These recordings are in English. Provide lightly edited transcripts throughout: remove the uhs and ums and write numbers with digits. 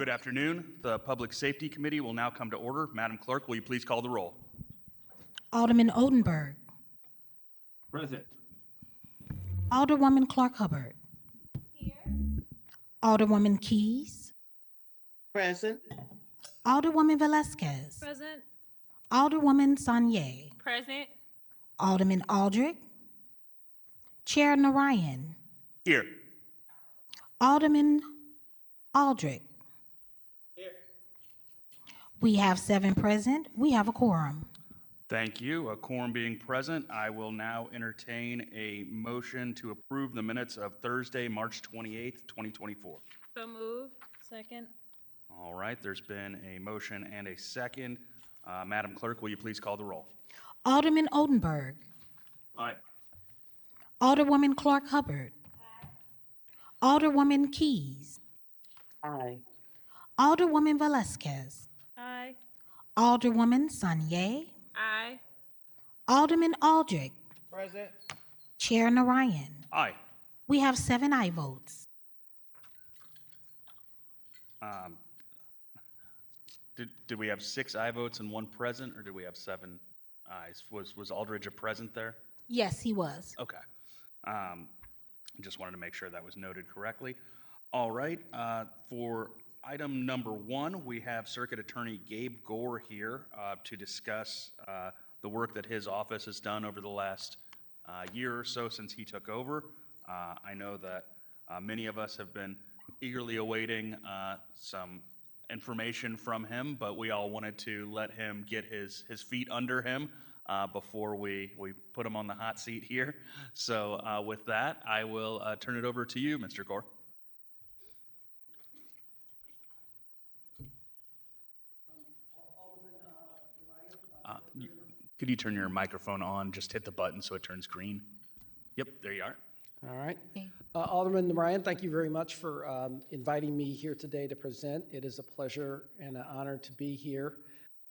Good afternoon. The Public Safety Committee will now come to order. Madam Clerk, will you please call the roll? Alderman Odenberg. Present. Alderwoman Clark Hubbard. Here. Alderwoman Keys. Present. Alderwoman Velasquez. Present. Alderwoman Sanye. Present. Alderman Aldrich. Chair Narayan. Here. Alderman Aldrich. Here. We have 7 present. We have a quorum. Thank you. A quorum being present, I will now entertain a motion to approve the minutes of Thursday, March 28th, 2024. So moved. Second. All right, there's been a motion and a second. Madam Clerk, will you please call the roll? Alderman Odenberg. Aye. Alderwoman Clark Hubbard. Alderwoman Keys. Aye. Alderwoman Velasquez. Aye. Alderwoman Sanye. Aye. Alderman Aldrich. Present. Chair Narayan. Aye. We have 7 aye votes. Did we have 6 aye votes and 1 present, or did we have 7 ayes? Was Aldridge a present there? Yes, he was. Okay. Just wanted to make sure that was noted correctly. All right. For item number 1, we have Circuit Attorney Gabe Gore here to discuss the work that his office has done over the last year or so since he took over. I know that many of us have been eagerly awaiting some information from him, but we all wanted to let him get his feet under him before we put him on the hot seat here. So with that, I will turn it over to you, Mr. Gore. Could you turn your microphone on? Just hit the button so it turns green. Yep, there you are. All right. Alderman Narayan, thank you very much for inviting me here today to present. It is a pleasure and an honor to be here.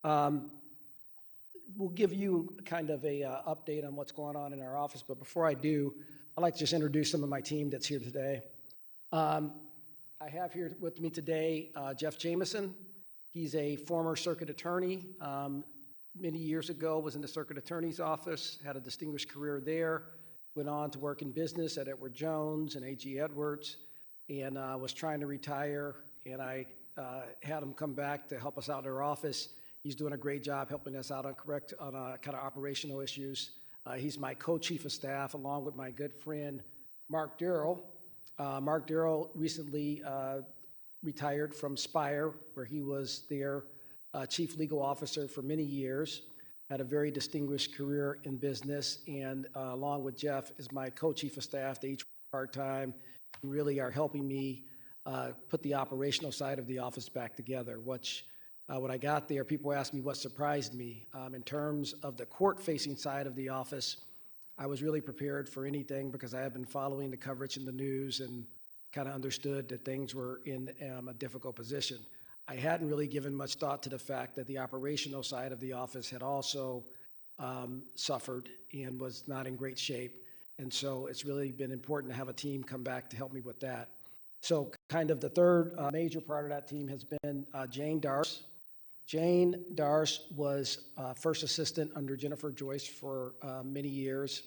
We'll give you kind of a update on what's going on in our office, but before I do, I'd like to just introduce some of my team that's here today. I have here with me today Jeff Jameson. He's a former circuit attorney. Many years ago was in the circuit attorney's office, had a distinguished career there, went on to work in business at Edward Jones and A.G. Edwards, and was trying to retire, and I had him come back to help us out in our office. He's doing a great job helping us out on kind of operational issues. He's my co-chief of staff, along with my good friend, Mark Darrell. Mark Darrell recently retired from Spire, where he was their chief legal officer for many years, had a very distinguished career in business, and along with Jeff is my co-chief of staff. They each work part-time and really are helping me put the operational side of the office back together, which when I got there, people asked me what surprised me. In terms of the court-facing side of the office, I was really prepared for anything because I have been following the coverage in the news and kind of understood that things were in a difficult position. I hadn't really given much thought to the fact that the operational side of the office had also suffered and was not in great shape. And so it's really been important to have a team come back to help me with that. So kind of the third major part of that team has been Jane Darce. Jane Darce was first assistant under Jennifer Joyce for many years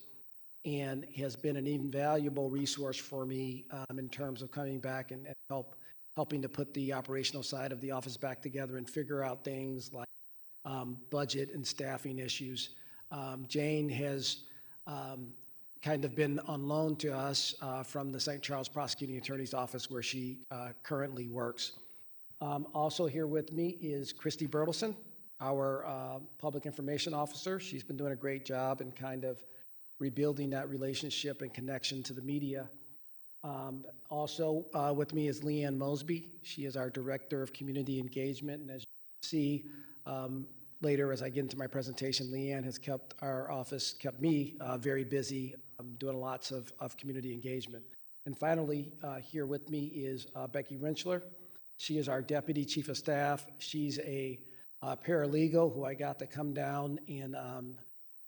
and has been an invaluable resource for me in terms of coming back and helping to put the operational side of the office back together and figure out things like budget and staffing issues. Jane has kind of been on loan to us from the St. Charles Prosecuting Attorney's Office, where she currently works. Also here with me is Christy Bertelson, our public information officer. She's been doing a great job in kind of rebuilding that relationship and connection to the media. Also with me is Leanne Mosby. She is our Director of Community Engagement. And as you can see later as I get into my presentation, Leanne has kept our office, kept me very busy doing lots of community engagement. And finally, here with me is Becky Rentschler. She is our Deputy Chief of Staff. She's a paralegal who I got to come down and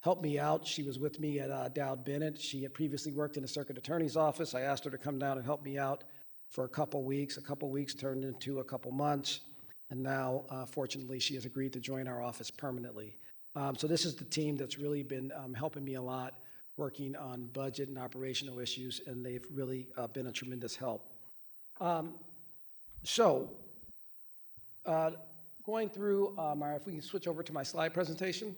help me out. She was with me at Dowd Bennett. She had previously worked in the Circuit Attorney's Office. I asked her to come down and help me out for a couple weeks turned into a couple months, and now, fortunately, she has agreed to join our office permanently. So this is the team that's really been helping me a lot, working on budget and operational issues, and they've really been a tremendous help. Going through, if we can switch over to my slide presentation.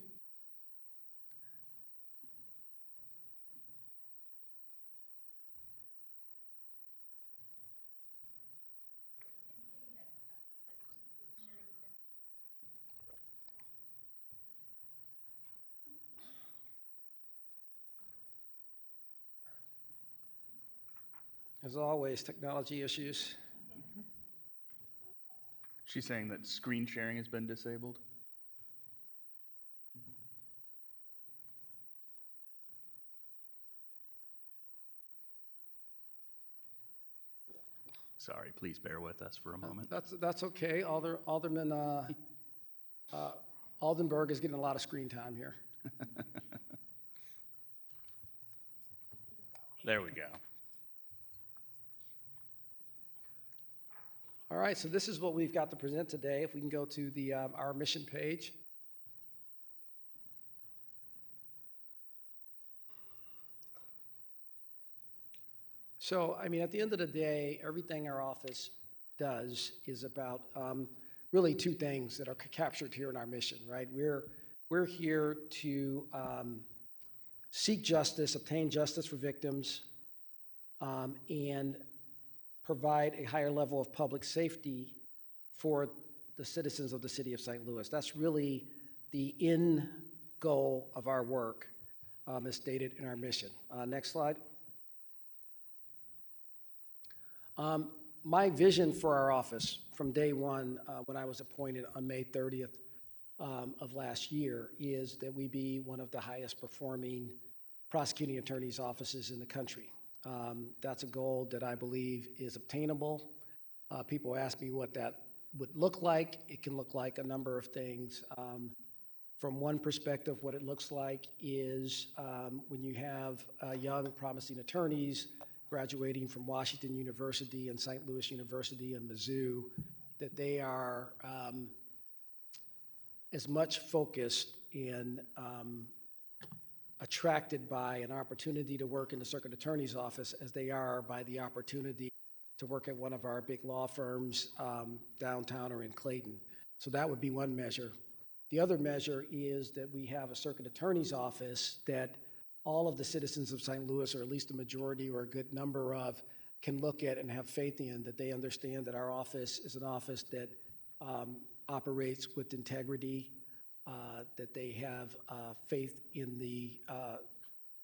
As always, technology issues. She's saying that screen sharing has been disabled? Sorry, please bear with us for a moment. That's okay. Alderman Aldenberg is getting a lot of screen time here. There we go. All right, so this is what we've got to present today. If we can go to the our mission page. So, I mean, at the end of the day, everything our office does is about really two things that are captured here in our mission, right? We're here to seek justice, obtain justice for victims, and provide a higher level of public safety for the citizens of the city of St. Louis. That's really the end goal of our work, as stated in our mission. Next slide. My vision for our office from day one, when I was appointed on May 30th of last year, is that we be one of the highest performing prosecuting attorneys' offices in the country. That's a goal that I believe is obtainable. People ask me what that would look like. It can look like a number of things. From one perspective, what it looks like is when you have young, promising attorneys graduating from Washington University and St. Louis University and Mizzou, that they are as much focused and attracted by an opportunity to work in the circuit attorney's office as they are by the opportunity to work at one of our big law firms downtown or in Clayton. So that would be one measure. The other measure is that we have a circuit attorney's office that all of the citizens of St. Louis, or at least a majority or a good number of, can look at and have faith in, that they understand that our office is an office that operates with integrity, that they have faith in the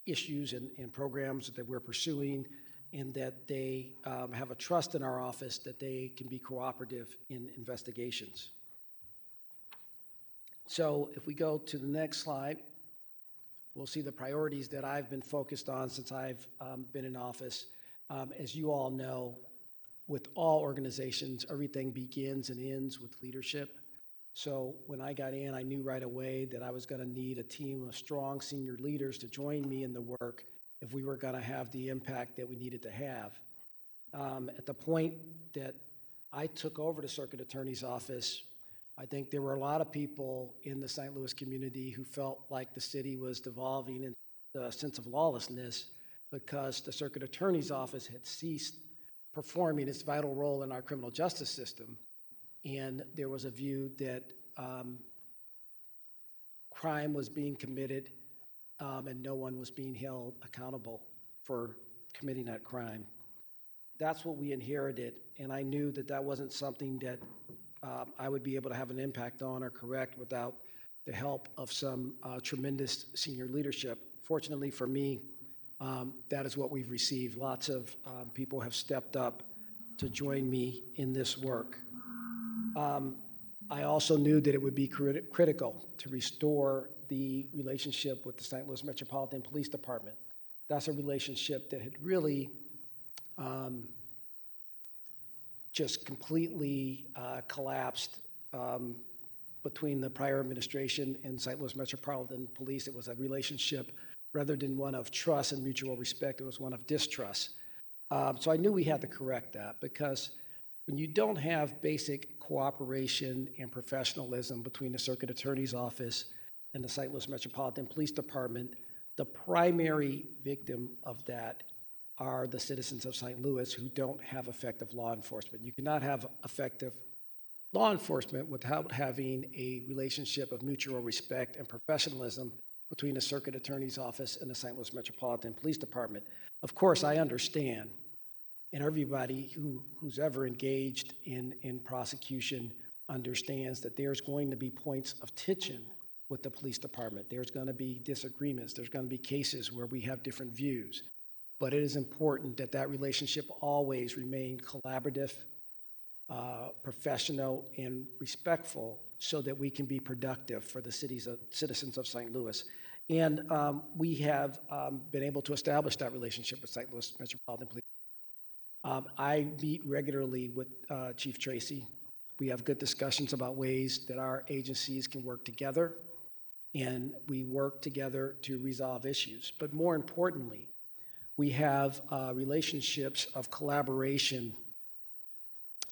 issues and programs that we're pursuing, and that they have a trust in our office that they can be cooperative in investigations. So if we go to the next slide, we'll see the priorities that I've been focused on since I've been in office. As you all know, with all organizations, everything begins and ends with leadership. So when I got in, I knew right away that I was going to need a team of strong senior leaders to join me in the work if we were going to have the impact that we needed to have. At the point that I took over the circuit attorney's office, I think there were a lot of people in the St. Louis community who felt like the city was devolving into a sense of lawlessness because the circuit attorney's office had ceased performing its vital role in our criminal justice system. And there was a view that crime was being committed and no one was being held accountable for committing that crime. That's what we inherited, and I knew that that wasn't something that I would be able to have an impact on or correct without the help of some tremendous senior leadership. Fortunately for me, that is what we've received. Lots of people have stepped up to join me in this work. I also knew that it would be critical to restore the relationship with the St. Louis Metropolitan Police Department. That's a relationship that had really just completely collapsed between the prior administration and St. Louis Metropolitan Police. It was a relationship rather than one of trust and mutual respect, it was one of distrust. So I knew we had to correct that because when you don't have basic cooperation and professionalism between the Circuit Attorney's Office and the St. Louis Metropolitan Police Department, the primary victim of that are the citizens of St. Louis who don't have effective law enforcement. You cannot have effective law enforcement without having a relationship of mutual respect and professionalism between the Circuit Attorney's Office and the St. Louis Metropolitan Police Department. Of course, I understand, and everybody who's ever engaged in prosecution understands that there's going to be points of tension with the police department. There's going to be disagreements. There's going to be cases where we have different views. But it is important that that relationship always remain collaborative, professional, and respectful so that we can be productive for the citizens of St. Louis. And we have been able to establish that relationship with St. Louis Metropolitan Police. I meet regularly with Chief Tracy. We have good discussions about ways that our agencies can work together, and we work together to resolve issues. But more importantly, we have relationships of collaboration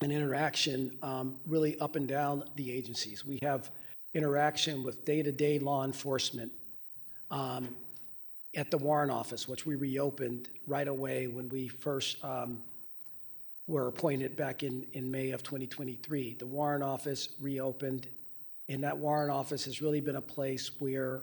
and interaction really up and down the agencies. We have interaction with day-to-day law enforcement at the Warren Office, which we reopened right away when we first were appointed back in May of 2023. The Warren Office reopened, and that Warren Office has really been a place where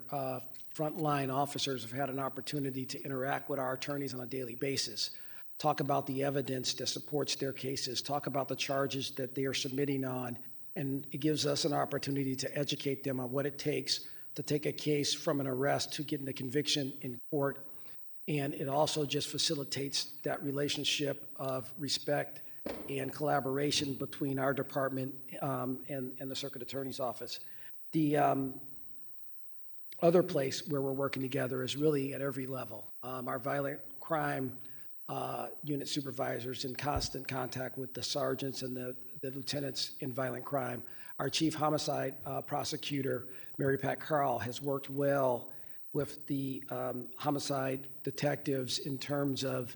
frontline officers have had an opportunity to interact with our attorneys on a daily basis, talk about the evidence that supports their cases, talk about the charges that they are submitting on, and it gives us an opportunity to educate them on what it takes to take a case from an arrest to getting a conviction in court. And it also just facilitates that relationship of respect and collaboration between our department and the Circuit Attorney's Office. The other place where we're working together is really at every level. Our violent crime unit supervisors in constant contact with the sergeants and the lieutenants in violent crime. Our chief homicide prosecutor, Mary Pat Carl, has worked well with the homicide detectives in terms of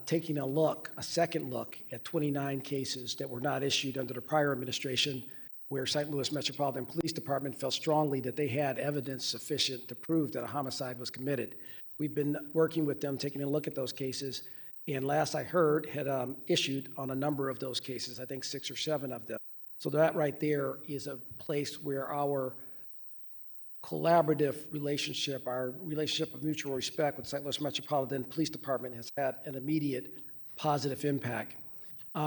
taking a second look at 29 cases that were not issued under the prior administration, where St. Louis Metropolitan Police Department felt strongly that they had evidence sufficient to prove that a homicide was committed. We've been working with them, taking a look at those cases, and last I heard had issued on a number of those cases, I think 6 or 7 of them. So that right there is a place where our collaborative relationship, our relationship of mutual respect with St. Louis Metropolitan Police Department has had an immediate positive impact.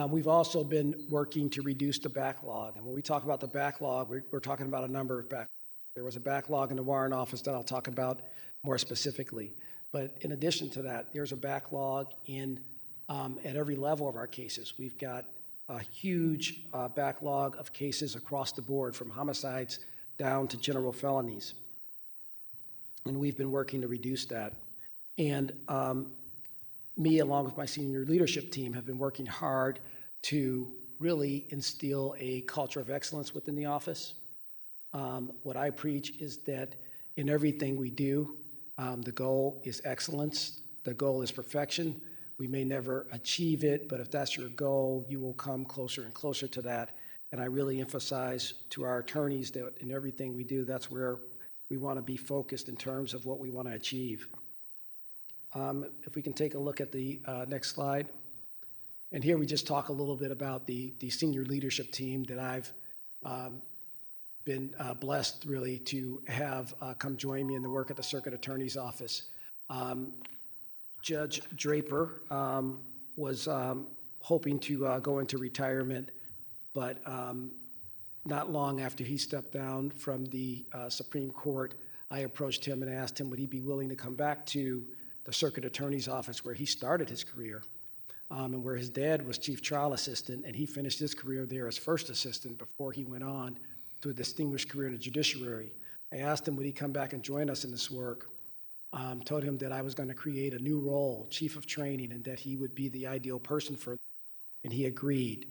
We've also been working to reduce the backlog. And when we talk about the backlog, we're talking about a number of backlogs. There was a backlog in the Warren Office that I'll talk about more specifically. But in addition to that, there's a backlog at every level of our cases. We've got a huge backlog of cases across the board, from homicides down to general felonies. And we've been working to reduce that. And me, along with my senior leadership team, have been working hard to really instill a culture of excellence within the office. What I preach is that in everything we do, the goal is excellence. The goal is perfection. We may never achieve it, but if that's your goal, you will come closer and closer to that. And I really emphasize to our attorneys that in everything we do, that's where we want to be focused in terms of what we want to achieve. If we can take a look at the next slide. And here we just talk a little bit about the senior leadership team that I've been blessed really to have come join me in the work at the Circuit Attorney's Office. Judge Draper was hoping to go into retirement, but not long after he stepped down from the Supreme Court, I approached him and asked him would he be willing to come back to the Circuit Attorney's Office where he started his career and where his dad was chief trial assistant, and he finished his career there as first assistant before he went on to a distinguished career in the judiciary. I asked him would he come back and join us in this work. Told him that I was going to create a new role, chief of training, and that he would be the ideal person for it, and he agreed.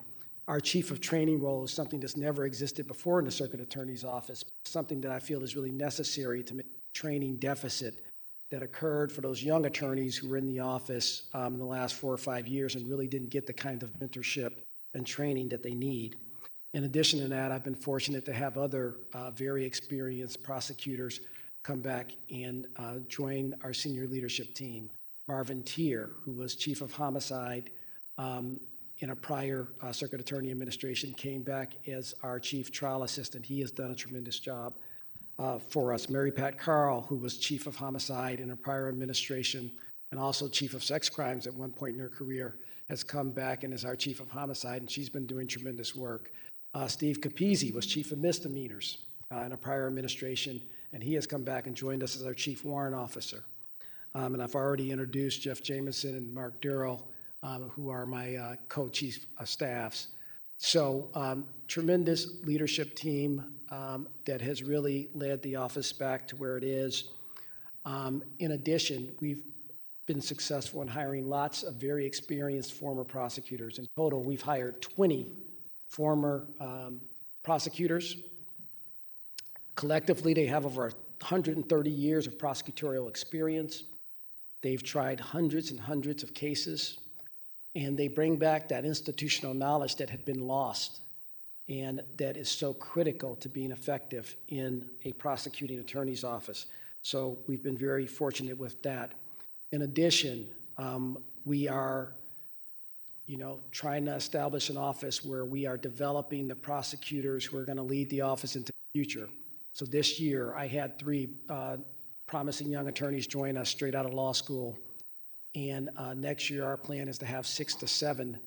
Our chief of training role is something that's never existed before in the Circuit Attorney's Office, something that I feel is really necessary to make training deficit that occurred for those young attorneys who were in the office in the last 4 or 5 years and really didn't get the kind of mentorship and training that they need. In addition to that, I've been fortunate to have other very experienced prosecutors come back and join our senior leadership team. Marvin Tier, who was chief of homicide in a prior circuit attorney administration, came back as our chief trial assistant. He has done a tremendous job for us. Mary Pat Carl, who was chief of homicide in a prior administration and also chief of sex crimes at one point in her career, has come back and is our chief of homicide, and she's been doing tremendous work. Steve Capizzi was chief of misdemeanors in a prior administration, and he has come back and joined us as our chief warrant officer. And I've already introduced Jeff Jameson and Mark Durrell, who are my co-chief of staffs. So tremendous leadership team that has really led the office back to where it is. In addition, we've been successful in hiring lots of very experienced former prosecutors. In total, we've hired 20 former prosecutors. Collectively, they have over 130 years of prosecutorial experience. They've tried hundreds and hundreds of cases, and they bring back that institutional knowledge that had been lost and that is so critical to being effective in a prosecuting attorney's office. So we've been very fortunate with that. In addition, we are trying to establish an office where we are developing the prosecutors who are going to lead the office into the future. So this year, I had 3 promising young attorneys join us straight out of law school. And next year, our plan is to have 6 to 7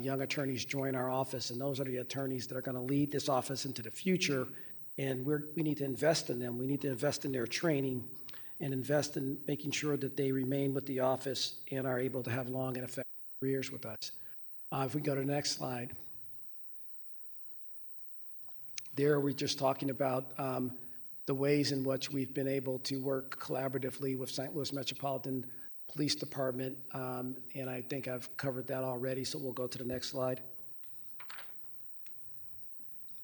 young attorneys join our office. And those are the attorneys that are going to lead this office into the future. And we need to invest in them. We need to invest in their training and invest in making sure that they remain with the office and are able to have long and effective careers with us. If we go to the next slide. There, we're just talking about the ways in which we've been able to work collaboratively with St. Louis Metropolitan Police Department, and I think I've covered that already, so we'll go to the next slide.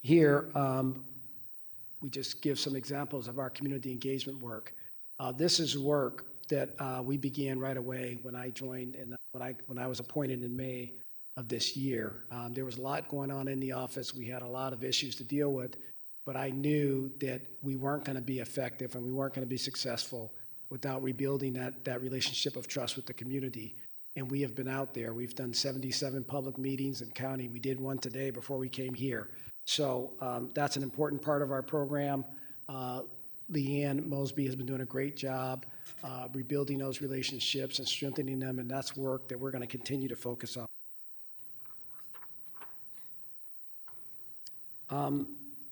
Here, we just give some examples of our community engagement work. This is work that we began right away when I joined and when I was appointed in May of this year. There was a lot going on in the office. We had a lot of issues to deal with, but I knew that we weren't going to be effective and we weren't going to be successful without rebuilding that relationship of trust with the community. And we have been out there. We've done 77 public meetings in county. We did one today before we came here. So that's an important part of our program. Leanne Mosby has been doing a great job rebuilding those relationships and strengthening them, and that's work that we're going to continue to focus on.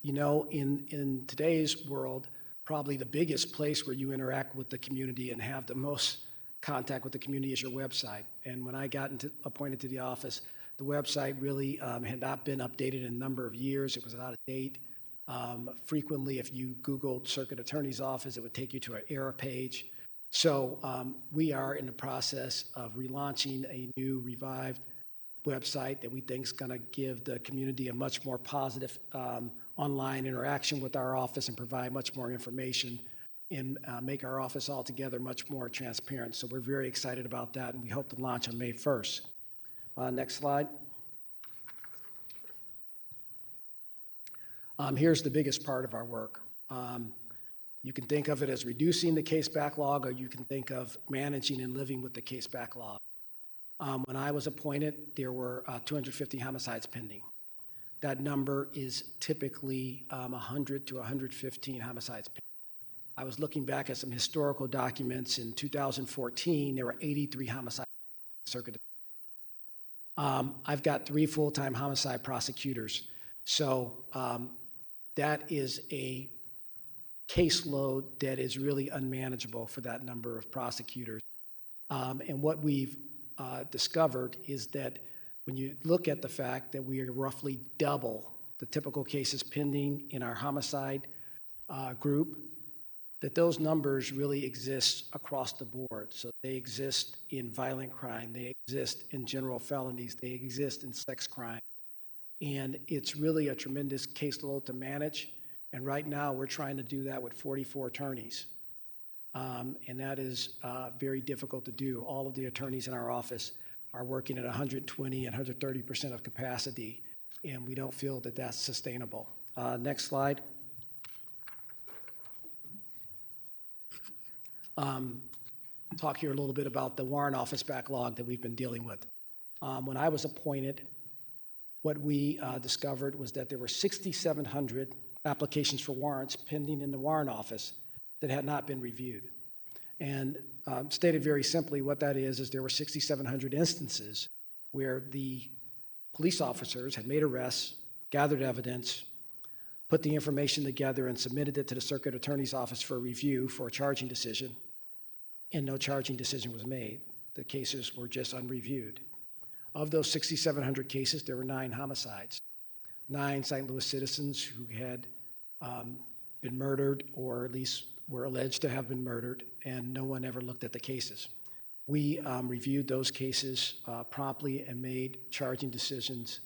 In today's world, probably the biggest place where you interact with the community and have the most contact with the community is your website. And when I got appointed to the office, the website really had not been updated in a number of years. It was out of date. Frequently, if you Googled Circuit Attorney's Office, it would take you to an error page. So we are in the process of relaunching a new revived website that we think is going to give the community a much more positive online interaction with our office and provide much more information and make our office altogether much more transparent. So we're very excited about that, and we hope to launch on May 1st. Next slide. Here's the biggest part of our work. You can think of it as reducing the case backlog, or you can think of managing and living with the case backlog. When I was appointed, there were 250 homicides pending. That number is typically 100 to 115 homicides pending. I was looking back at some historical documents. In 2014, there were 83 homicides in the circuit. I've got 3 full-time homicide prosecutors. So that is a caseload that is really unmanageable for that number of prosecutors. And what we've discovered is that when you look at the fact that we are roughly double the typical cases pending in our homicide group, that those numbers really exist across the board. So they exist in violent crime, they exist in general felonies, they exist in sex crime. And it's really a tremendous caseload to manage. And right now we're trying to do that with 44 attorneys. And that is very difficult to do. All of the attorneys in our office are working at 120 and 130% of capacity, and we don't feel that that's sustainable. Next slide. Talk here a little bit about the warrant office backlog that we've been dealing with. When I was appointed, what we discovered was that there were 6,700 applications for warrants pending in the warrant office that had not been reviewed. And stated very simply, what that is there were 6,700 instances where the police officers had made arrests, gathered evidence, put the information together, and submitted it to the circuit attorney's office for review for a charging decision, and no charging decision was made. The cases were just unreviewed. Of those 6,700 cases, there were 9 homicides, 9 St. Louis citizens who had been murdered, or at least were alleged to have been murdered, and no one ever looked at the cases. We reviewed those cases promptly and made charging decisions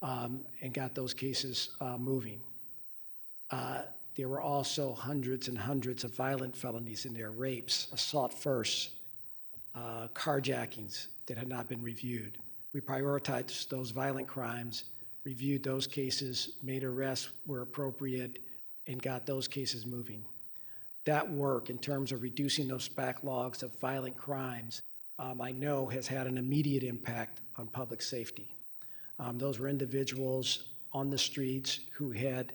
and got those cases moving. There were also hundreds and hundreds of violent felonies in there: rapes, assault firsts, carjackings that had not been reviewed. We prioritized those violent crimes, reviewed those cases, made arrests where appropriate, and got those cases moving. That work, in terms of reducing those backlogs of violent crimes, I know has had an immediate impact on public safety. Those were individuals on the streets who had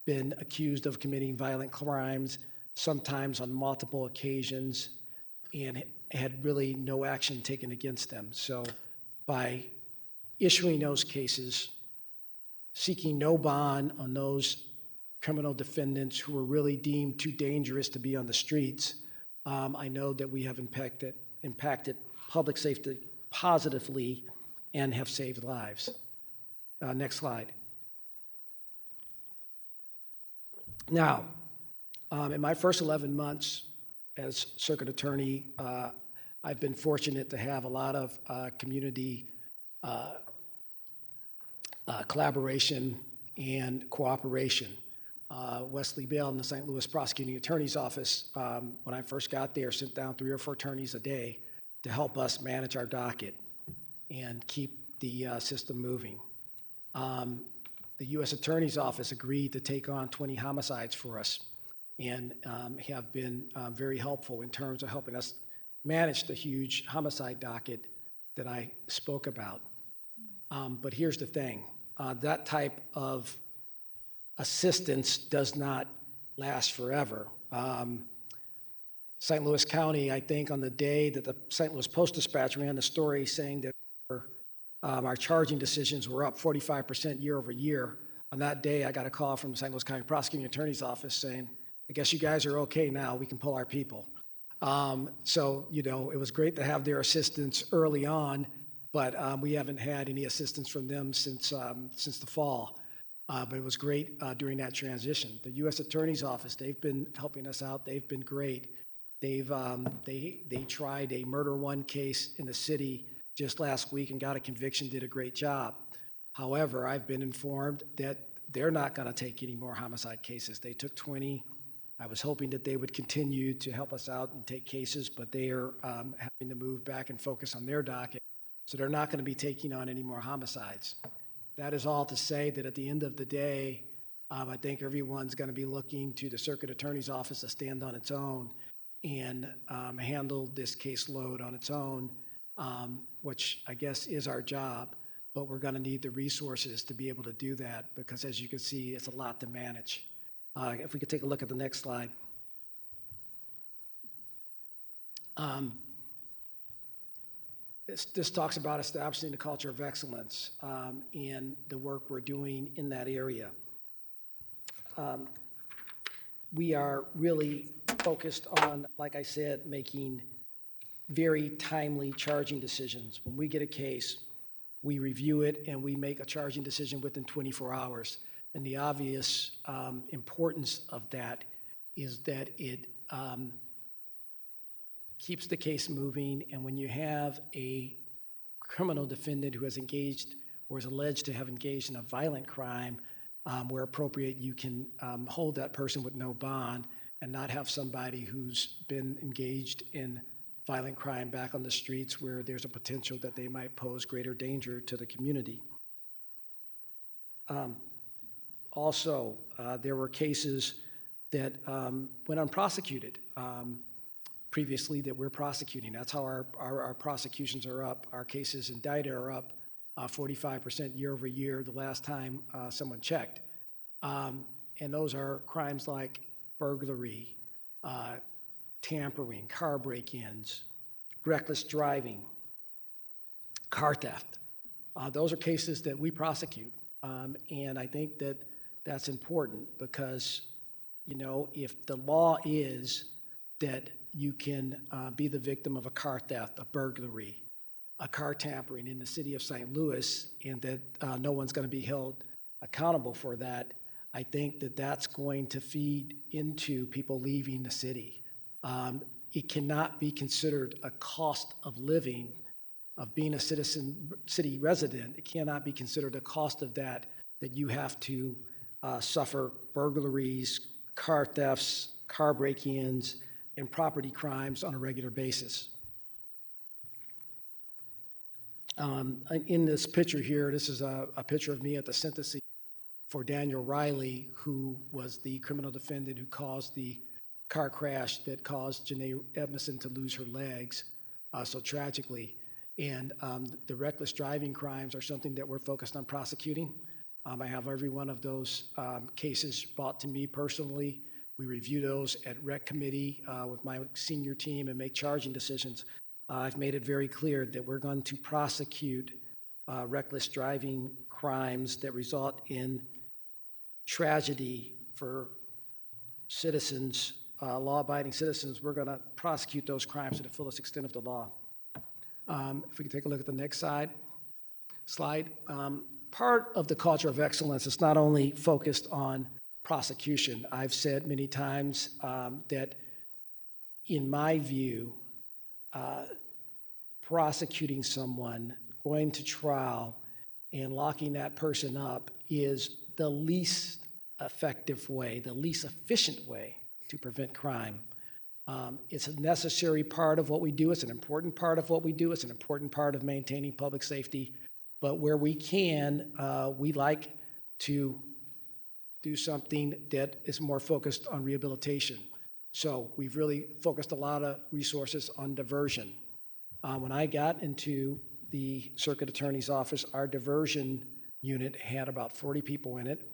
been accused of committing violent crimes, sometimes on multiple occasions, and had really no action taken against them. So by issuing those cases, seeking no bond on those criminal defendants who were really deemed too dangerous to be on the streets, I know that we have impacted public safety positively and have saved lives. Next slide. Now, in my first 11 months as circuit attorney, I've been fortunate to have a lot of community collaboration and cooperation. Wesley Bell in the St. Louis Prosecuting Attorney's Office, when I first got there, sent down 3 or 4 attorneys a day to help us manage our docket and keep the system moving. The U.S. Attorney's Office agreed to take on 20 homicides for us, and have been very helpful in terms of helping us manage the huge homicide docket that I spoke about. But here's the thing, that type of assistance does not last forever. St. Louis County, I think on the day that the St. Louis Post-Dispatch ran the story saying that our charging decisions were up 45% year over year, on that day I got a call from the St. Louis County Prosecuting Attorney's Office saying, I guess you guys are okay now, we can pull our people. So, you know, it was great to have their assistance early on, but we haven't had any assistance from them since the fall. But it was great during that transition. The U.S. Attorney's Office, they've been helping us out. They've been great. They've they tried a murder one case in the city just last week and got a conviction, did a great job. However, I've been informed that they're not going to take any more homicide cases. They took 20. I was hoping that they would continue to help us out and take cases, but they are having to move back and focus on their docket. So they're not going to be taking on any more homicides. That is all to say that at the end of the day, I think everyone's going to be looking to the Circuit Attorney's Office to stand on its own and handle this caseload on its own, which I guess is our job, but we're going to need the resources to be able to do that because, as you can see, it's a lot to manage. If we could take a look at the next slide. This talks about establishing the culture of excellence and the work we're doing in that area. We are really focused on, like I said, making very timely charging decisions. When we get a case, we review it and we make a charging decision within 24 hours. And the obvious importance of that is that it keeps the case moving. And when you have a criminal defendant who has engaged or is alleged to have engaged in a violent crime, where appropriate, you can hold that person with no bond. and not have somebody who's been engaged in violent crime back on the streets where there's a potential that they might pose greater danger to the community. Also, there were cases that went unprosecuted previously that we're prosecuting. That's how our prosecutions are up. Our cases indicted are up 45% year over year the last time someone checked. And those are crimes like burglary, tampering, car break-ins, reckless driving, car theft. Those are cases that we prosecute. And I think that that's important because, you know, if the law is that you can be the victim of a car theft, a burglary, a car tampering in the city of St. Louis, and that no one's going to be held accountable for that, I think that that's going to feed into people leaving the city. It cannot be considered a cost of living, of being a city resident. It cannot be considered a cost of that you have to suffer burglaries, car thefts, car break-ins, and property crimes on a regular basis. In this picture here, this is a picture of me at the sentencing for Daniel Riley, who was the criminal defendant who caused the car crash that caused Janae Edmondson to lose her legs so tragically. And the reckless driving crimes are something that we're focused on prosecuting. I have every one of those cases brought to me personally. We review those at Rec Committee with my senior team and make charging decisions. I've made it very clear that we're going to prosecute reckless driving crimes that result in tragedy for citizens, law-abiding citizens. We're going to prosecute those crimes to the fullest extent of the law. If we can take a look at the next slide. Part of the culture of excellence is not only focused on prosecution. I've said many times that in my view, prosecuting someone, going to trial, and locking that person up is the least effective way, the least efficient way to prevent crime. It's a necessary part of what we do. It's an important part of what we do. It's an important part of maintaining public safety. But where we can, we like to do something that is more focused on rehabilitation. So we've really focused a lot of resources on diversion. When I got into the circuit attorney's office, our diversion unit had about 40 people in it.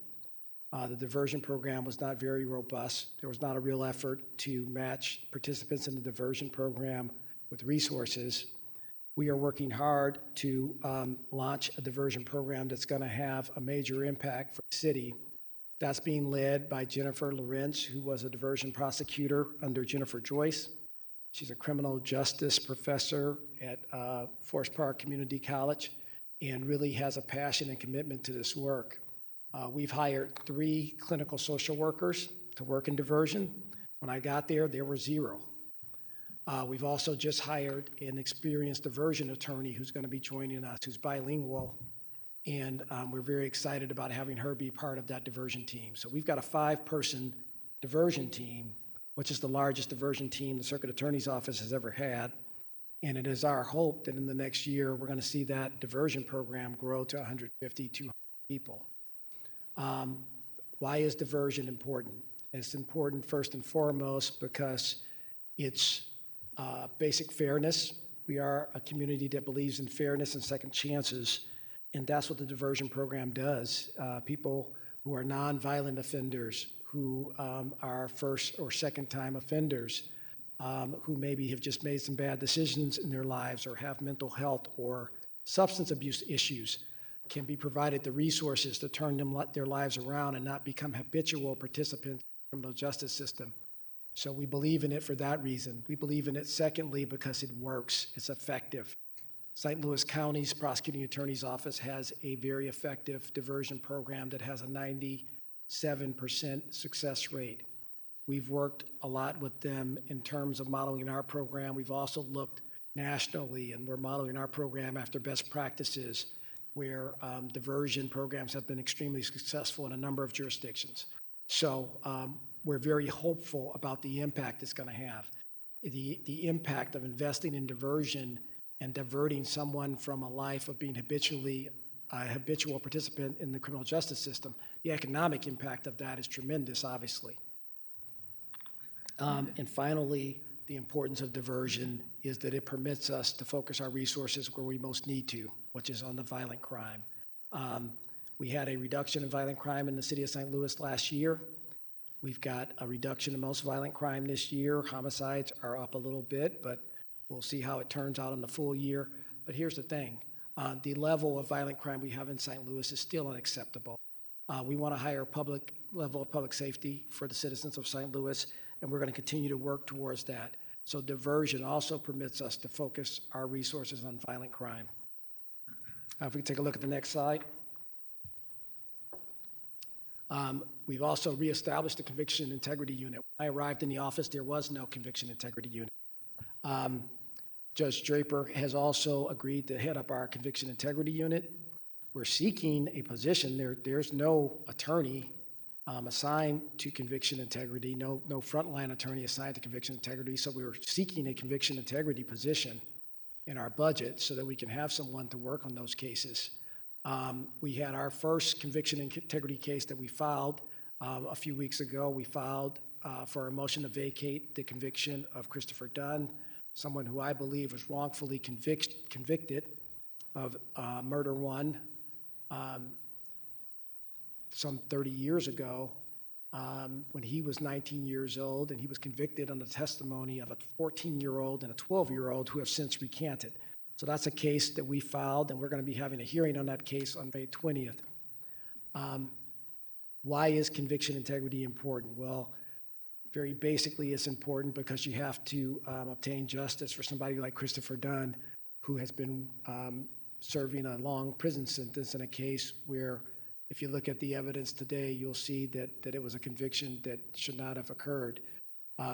The diversion program was not very robust. There was not a real effort to match participants in the diversion program with resources. We are working hard to launch a diversion program that's going to have a major impact for the city. That's being led by Jennifer Lorenz, who was a diversion prosecutor under Jennifer Joyce. She's a criminal justice professor at Forest Park Community College and really has a passion and commitment to this work. We've hired 3 clinical social workers to work in diversion. When I got there were 0. We've also just hired an experienced diversion attorney who's going to be joining us, who's bilingual, and we're very excited about having her be part of that diversion team. So we've got a 5-person diversion team, which is the largest diversion team the Circuit Attorney's Office has ever had. And it is our hope that in the next year, we're going to see that diversion program grow to 150, 200 people. Why is diversion important? It's important first and foremost because it's basic fairness. We are a community that believes in fairness and second chances, and that's what the diversion program does. People who are nonviolent offenders, who are first or second time offenders, who maybe have just made some bad decisions in their lives or have mental health or substance abuse issues, can be provided the resources to turn their lives around and not become habitual participants in the criminal justice system. So we believe in it for that reason. We believe in it secondly because it works, it's effective. St. Louis County's Prosecuting Attorney's Office has a very effective diversion program that has a 97% success rate. We've worked a lot with them in terms of modeling our program. We've also looked nationally, and we're modeling our program after best practices where diversion programs have been extremely successful in a number of jurisdictions. So we're very hopeful about the impact it's going to have. The impact of investing in diversion and diverting someone from a life of being a habitual participant in the criminal justice system, the economic impact of that is tremendous, obviously. And finally, the importance of diversion is that it permits us to focus our resources where we most need to, which is on the violent crime. We had a reduction in violent crime in the city of St. Louis last year. We've got a reduction in most violent crime this year. Homicides are up a little bit, but we'll see how it turns out in the full year. But here's the thing. The level of violent crime we have in St. Louis is still unacceptable. We want a higher level of public safety for the citizens of St. Louis, and we're going to continue to work towards that. So diversion also permits us to focus our resources on violent crime. If we take a look at the next slide. We've also reestablished the Conviction Integrity Unit. When I arrived in the office, there was no Conviction Integrity Unit. Judge Draper has also agreed to head up our Conviction Integrity Unit. We're seeking a position. There's no attorney assigned to conviction integrity, no frontline attorney assigned to conviction integrity, so we were seeking a conviction integrity position in our budget so that we can have someone to work on those cases. We had our first conviction integrity case that we filed a few weeks ago. We filed for a motion to vacate the conviction of Christopher Dunn, someone who I believe was wrongfully convicted of murder one some 30 years ago when he was 19 years old, and he was convicted on the testimony of a 14-year-old and a 12-year-old who have since recanted. So that's a case that we filed, and we're going to be having a hearing on that case on May 20th. Why is conviction integrity important? Well, very basically, it's important because you have to obtain justice for somebody like Christopher Dunn, who has been serving a long prison sentence in a case where, if you look at the evidence today, you'll see that it was a conviction that should not have occurred.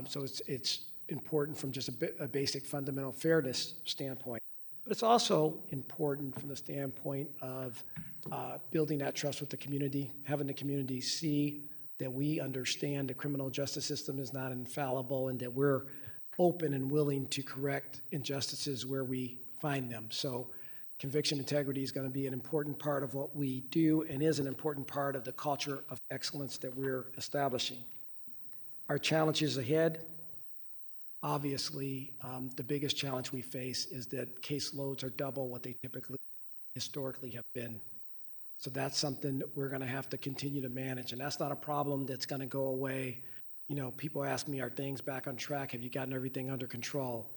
So it's important from just a basic fundamental fairness standpoint. But it's also important from the standpoint of building that trust with the community, having the community see that we understand the criminal justice system is not infallible and that we're open and willing to correct injustices where we find them. So conviction integrity is going to be an important part of what we do and is an important part of the culture of excellence that we're establishing. Our challenges ahead, obviously, the biggest challenge we face is that caseloads are double what they historically have been. So that's something that we're going to have to continue to manage, and that's not a problem that's going to go away. You know, people ask me, are things back on track? Have you gotten everything under control?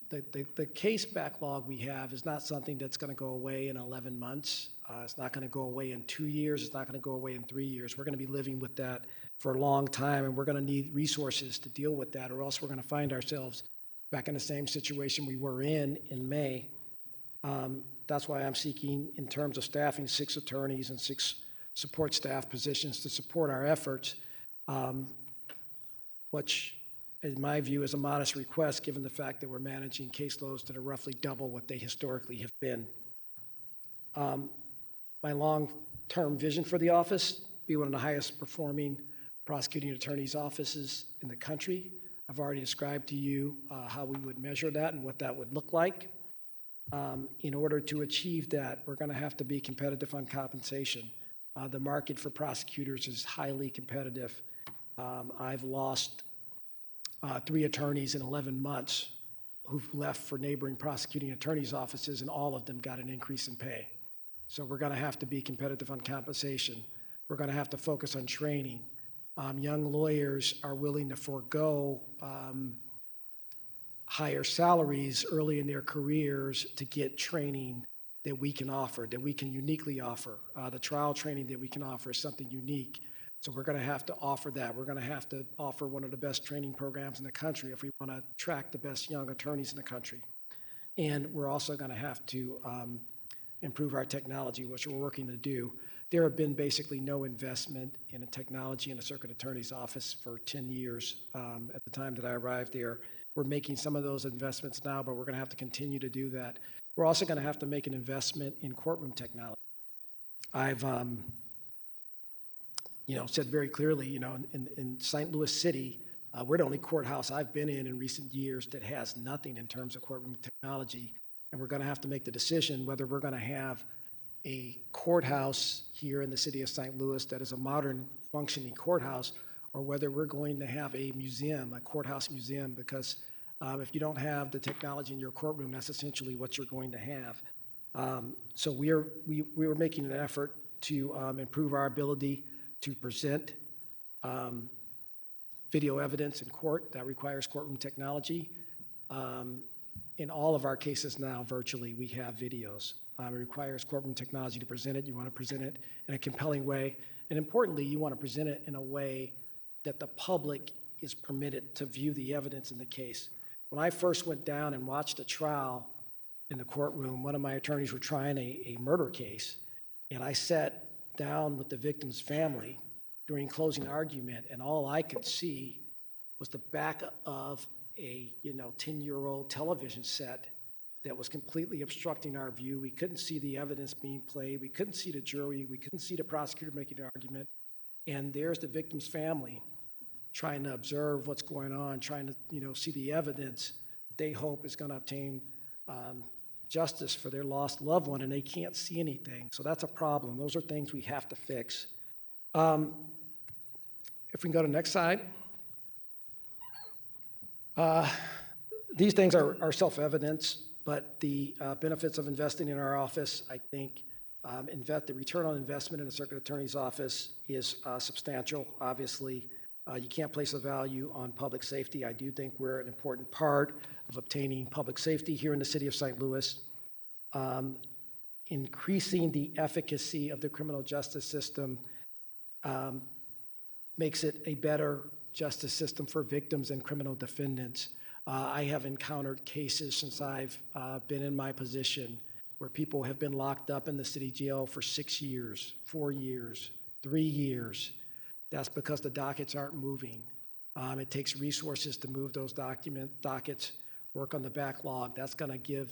The case backlog we have is not something that's going to go away in 11 months. It's not going to go away in 2 years. It's not going to go away in 3 years. We're going to be living with that for a long time, and we're going to need resources to deal with that, or else we're going to find ourselves back in the same situation we were in May. That's why I'm seeking, in terms of staffing, 6 attorneys and 6 support staff positions to support our efforts, which, in my view, is a modest request given the fact that we're managing caseloads that are roughly double what they historically have been. My long-term vision for the office, be one of the highest performing prosecuting attorney's offices in the country. I've already described to you how we would measure that and what that would look like. In order to achieve that, we're going to have to be competitive on compensation. The market for prosecutors is highly competitive. I've lost 3 attorneys in 11 months who've left for neighboring prosecuting attorneys' offices, and all of them got an increase in pay. So we're going to have to be competitive on compensation. We're going to have to focus on training. Young lawyers are willing to forego higher salaries early in their careers to get training that we can offer, that we can uniquely offer. The trial training that we can offer is something unique. So we're going to have to offer that. We're going to have to offer one of the best training programs in the country if we want to attract the best young attorneys in the country. And we're also going to have to improve our technology, which we're working to do. There have been basically no investment in a technology in a circuit attorney's office for 10 years at the time that I arrived there. We're making some of those investments now, but we're going to have to continue to do that. We're also going to have to make an investment in courtroom technology. I've said very clearly, in St. Louis City, we're the only courthouse I've been in recent years that has nothing in terms of courtroom technology. And we're going to have to make the decision whether we're going to have a courthouse here in the city of St. Louis that is a modern functioning courthouse, or whether we're going to have a museum, a courthouse museum, because if you don't have the technology in your courtroom, that's essentially what you're going to have. So we were making an effort to improve our ability to present video evidence in court that requires courtroom technology. In all of our cases now, virtually, we have videos. It requires courtroom technology to present it. You want to present it in a compelling way. And importantly, you want to present it in a way that the public is permitted to view the evidence in the case. When I first went down and watched a trial in the courtroom, one of my attorneys were trying a murder case, and I sat down with the victim's family during closing argument, and all I could see was the back of a 10-year-old television set that was completely obstructing our view. We couldn't see the evidence being played. We couldn't see the jury. We couldn't see the prosecutor making an argument. And there's the victim's family trying to observe what's going on, trying to see the evidence they hope is going to obtain justice for their lost loved one, and they can't see anything. So that's a problem. Those are things we have to fix. If we can go to the next slide. These things are self-evident, but the benefits of investing in our office, I think, the return on investment in the circuit attorney's office is substantial. Obviously, you can't place a value on public safety. I do think we're an important part of obtaining public safety here in the city of St. Louis. Increasing the efficacy of the criminal justice system makes it a better justice system for victims and criminal defendants. I have encountered cases since I've been in my position where people have been locked up in the city jail for 6 years, 4 years, 3 years. That's because the dockets aren't moving. It takes resources to move those dockets, work on the backlog. That's going to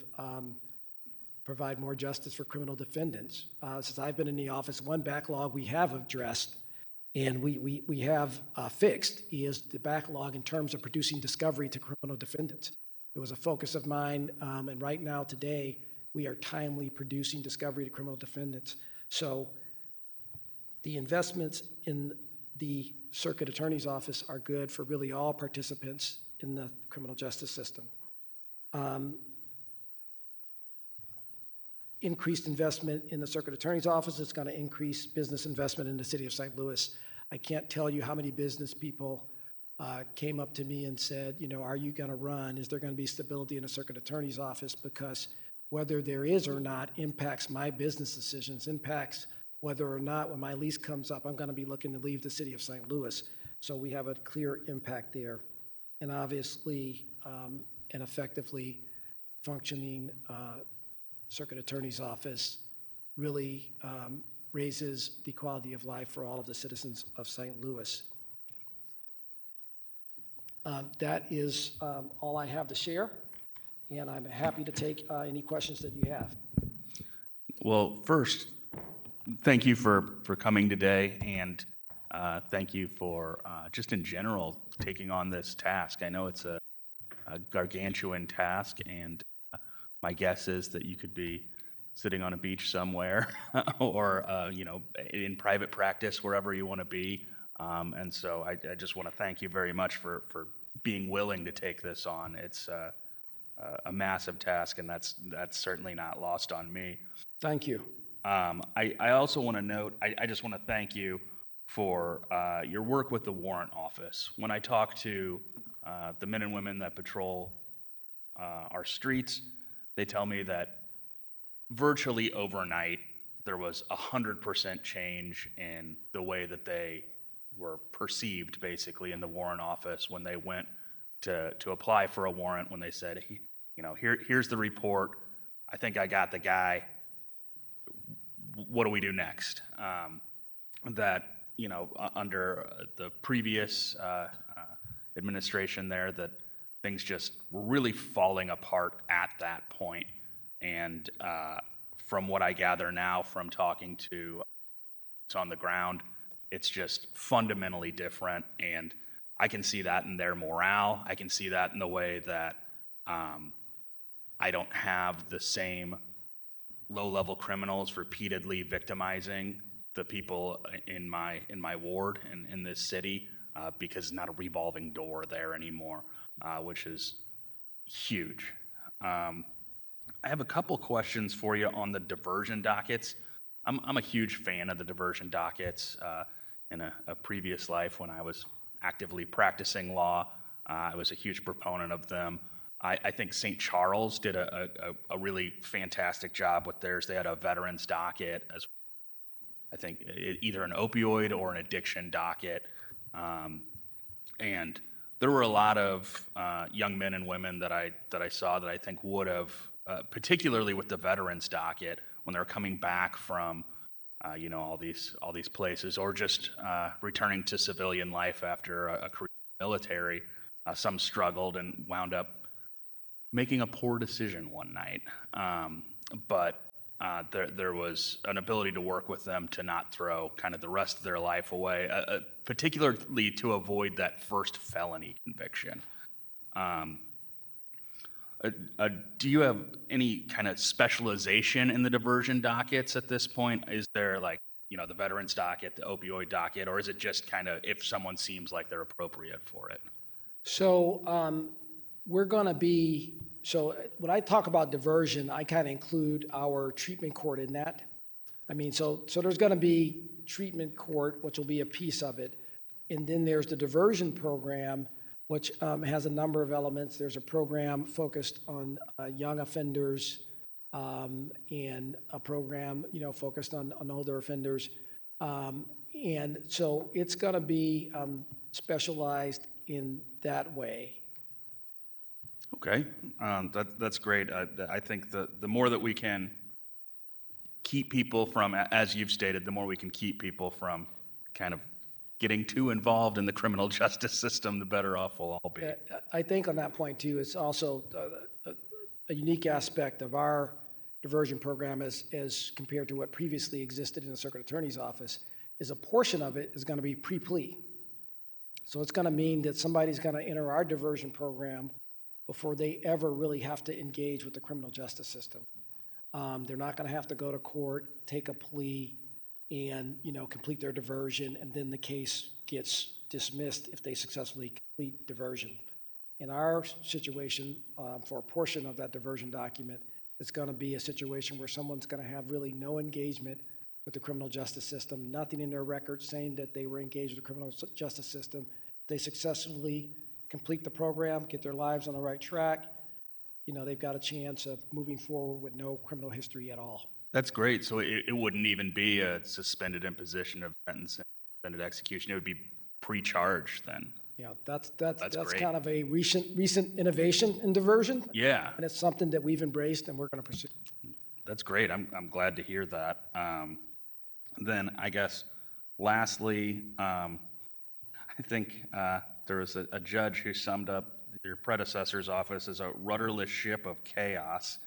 provide more justice for criminal defendants. Since I've been in the office, one backlog we have addressed and we have fixed is the backlog in terms of producing discovery to criminal defendants. It was a focus of mine, and right now, today, we are timely producing discovery to criminal defendants. So the investments in the circuit attorney's office are good for really all participants in the criminal justice system. Increased investment in the circuit attorney's office is going to increase business investment in the city of St. Louis. I can't tell you how many business people came up to me and said, are you going to run? Is there going to be stability in the circuit attorney's office? Because whether there is or not impacts my business decisions, impacts whether or not when my lease comes up, I'm going to be looking to leave the city of St. Louis. So we have a clear impact there. And obviously, an effectively functioning circuit attorney's office really raises the quality of life for all of the citizens of St. Louis. That is all I have to share, and I'm happy to take any questions that you have. Well, first, thank you for coming today, and thank you for just in general taking on this task. I know it's a gargantuan task, and my guess is that you could be sitting on a beach somewhere or in private practice, wherever you want to be. And so I just want to thank you very much for being willing to take this on. It's a massive task, and that's certainly not lost on me. Thank you. I also want to note, I just want to thank you for your work with the warrant office. When I talk to the men and women that patrol our streets, they tell me that virtually overnight, there was 100% change in the way that they were perceived, basically, in the warrant office when they went to apply for a warrant, when they said, here's the report. I think I got the guy. What do we do next? Under the previous administration there, that things just were really falling apart at that point. And from what I gather now from talking to on the ground, it's just fundamentally different. And I can see that in their morale. I can see that in the way that I don't have the same low-level criminals repeatedly victimizing the people in my ward and in this city, because it's not a revolving door there anymore, which is huge. I have a couple questions for you on the diversion dockets. I'm a huge fan of the diversion dockets. In a previous life, when I was actively practicing law, I was a huge proponent of them. I think St. Charles did a really fantastic job with theirs. They had a veterans docket, as I think either an opioid or an addiction docket. And there were a lot of young men and women that I saw that I think would have, particularly with the veterans docket, when they're coming back from all these places, or just returning to civilian life after a career in the military. Some struggled and wound up making a poor decision one night. But there was an ability to work with them to not throw kind of the rest of their life away, particularly to avoid that first felony conviction. Do you have any kind of specialization in the diversion dockets at this point? Is there the veterans docket, the opioid docket, or is it just kind of if someone seems like they're appropriate for it? So when I talk about diversion, I kind of include our treatment court in that. I mean, so there's going to be treatment court, which will be a piece of it. And then there's the diversion program, which has a number of elements. There's a program focused on young offenders, and a program, focused on older offenders. And so it's going to be specialized in that way. Okay, that's great. I think the more that we can keep people from, as you've stated, the more we can keep people from kind of getting too involved in the criminal justice system, the better off we'll all be. I think on that point too, it's also a unique aspect of our diversion program as compared to what previously existed in the circuit attorney's office, is a portion of it is going to be pre-plea. So it's going to mean that somebody's going to enter our diversion program before they ever really have to engage with the criminal justice system. They're not going to have to go to court, take a plea, and complete their diversion, and then the case gets dismissed if they successfully complete diversion. In our situation, for a portion of that diversion document, it's going to be a situation where someone's going to have really no engagement with the criminal justice system, nothing in their record saying that they were engaged with the criminal justice system. They successfully complete the program, get their lives on the right track, they've got a chance of moving forward with no criminal history at all. That's great. So it wouldn't even be a suspended imposition of sentence and suspended execution. It would be pre-charged then. Yeah, that's great. kind of a recent innovation in diversion. Yeah, And it's something that we've embraced and we're going to pursue. that's great. I'm glad to hear that. Then I guess lastly, I think there was a judge who summed up your predecessor's office as a rudderless ship of chaos,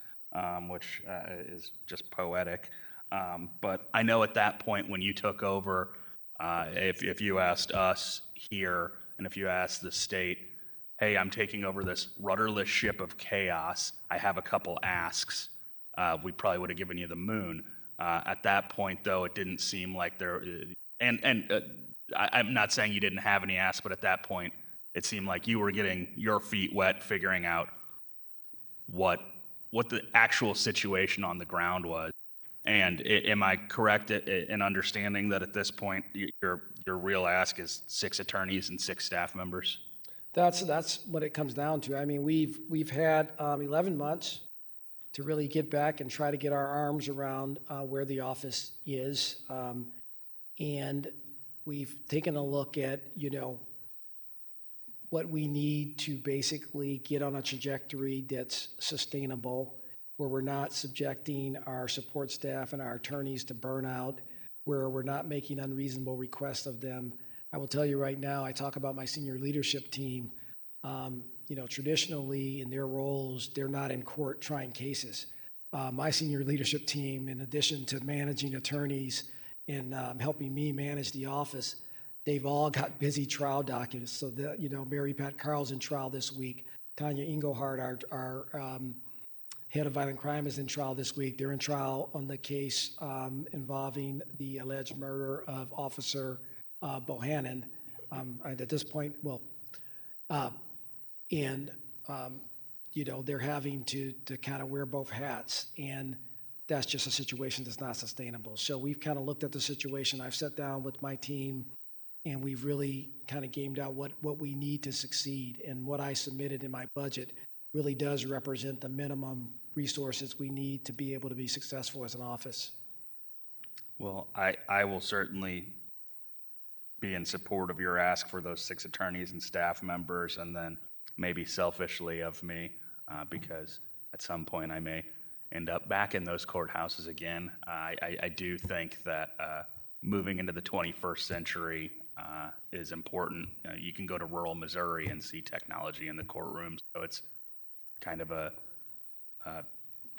which is just poetic. But I know at that point when you took over, if you asked us here and if you asked the state, hey, I'm taking over this rudderless ship of chaos, I have a couple asks, we probably would have given you the moon. At that point, though, it didn't seem like there, I'm not saying you didn't have any asks, but at that point, it seemed like you were getting your feet wet, figuring out what the actual situation on the ground was. And am I correct in understanding that at this point, your real ask is 6 attorneys and 6 staff members? That's what it comes down to. I mean, we've had 11 months to really get back and try to get our arms around where the office is. And we've taken a look at, what we need to basically get on a trajectory that's sustainable, where we're not subjecting our support staff and our attorneys to burnout, where we're not making unreasonable requests of them. I will tell you right now, I talk about my senior leadership team. Traditionally in their roles, they're not in court trying cases. My senior leadership team, in addition to managing attorneys in helping me manage the office, they've all got busy trial documents. So that, Mary Pat Carl's in trial this week. Tanya Engelhardt, our head of violent crime, is in trial this week. They're in trial on the case involving the alleged murder of Officer Bohannon. And at this point, they're having to kind of wear both hats. And that's just a situation that's not sustainable. So we've kind of looked at the situation. I've sat down with my team, and we've really kind of gamed out what we need to succeed. And what I submitted in my budget really does represent the minimum resources we need to be able to be successful as an office. Well, I will certainly be in support of your ask for those 6 attorneys and staff members, and then maybe selfishly of me, because at some point I may end up back in those courthouses again. I do think that moving into the 21st century is important. You can go to rural Missouri and see technology in the courtrooms, so it's kind of a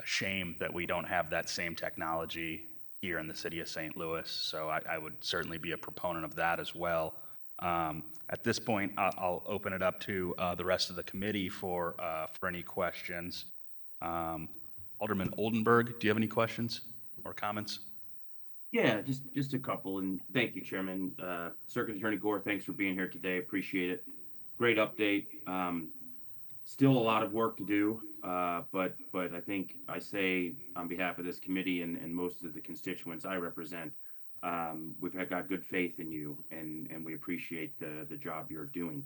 shame that we don't have that same technology here in the city of St. Louis. So I would certainly be a proponent of that as well. At this point, I'll open it up to the rest of the committee for any questions. Alderman Oldenburg, do you have any questions or comments? Yeah, just a couple, and thank you, Chairman. Circuit Attorney Gore, thanks for being here today. Appreciate it. Great update. Still a lot of work to do, but I think I say on behalf of this committee and most of the constituents I represent, we've got good faith in you, and we appreciate the job you're doing.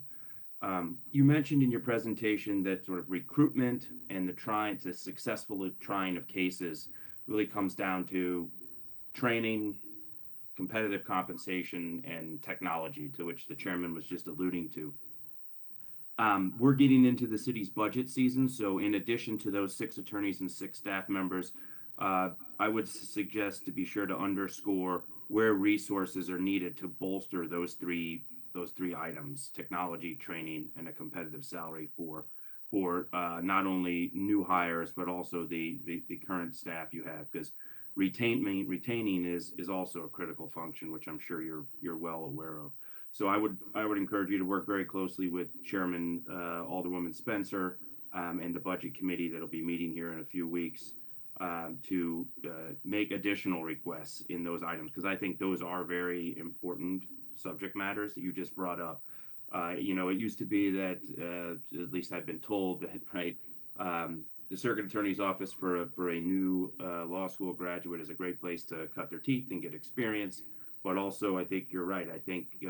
You mentioned in your presentation that sort of recruitment and the successful trying of cases really comes down to training, competitive compensation, and technology, to which the chairman was just alluding to. We're getting into the city's budget season, so in addition to those 6 attorneys and 6 staff members, I would suggest to be sure to underscore where resources are needed to bolster those three items: technology, training, and a competitive salary for not only new hires but also the current staff you have, because retaining is also a critical function, which I'm sure you're well aware of. So I would encourage you to work very closely with Chairman Alderwoman Spencer and the Budget Committee that'll be meeting here in a few weeks to make additional requests in those items, because I think those are very important subject matters that you just brought up. It used to be that, at least I've been told that, right, the Circuit Attorney's Office for a new law school graduate is a great place to cut their teeth and get experience. But also, I think you're right. I think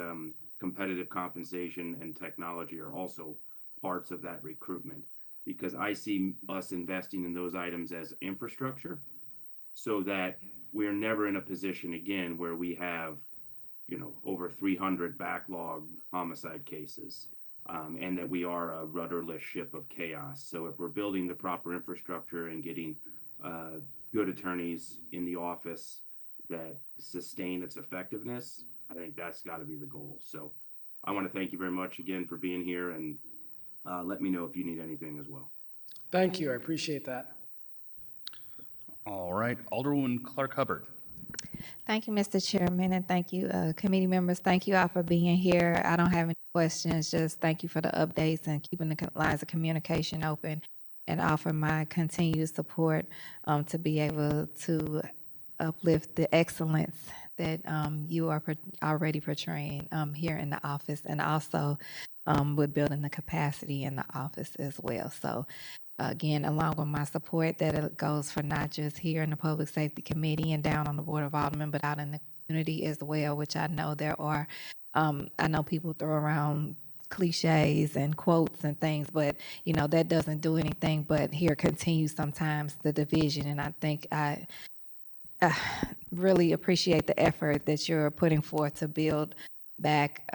competitive compensation and technology are also parts of that recruitment, because I see us investing in those items as infrastructure so that we're never in a position again where we have, over 300 backlogged homicide cases, and that we are a rudderless ship of chaos. So if we're building the proper infrastructure and getting good attorneys in the office that sustain its effectiveness, I think that's got to be the goal. So I want to thank you very much again for being here, and let me know if you need anything as well. Thank you. I appreciate that. All right, Alderwoman Clark Hubbard. Thank you, Mr. Chairman, and thank you, committee members. Thank you all for being here. I don't have any questions, just thank you for the updates and keeping the lines of communication open, and offer my continued support to be able to uplift the excellence that you are already portraying here in the office, and also with building the capacity in the office as well. So again, along with my support that it goes for not just here in the Public Safety Committee and down on the Board of Aldermen, but out in the community as well, which I know there are, I know people throw around cliches and quotes and things, but that doesn't do anything but here continue sometimes the division. And I think I really appreciate the effort that you're putting forth to build back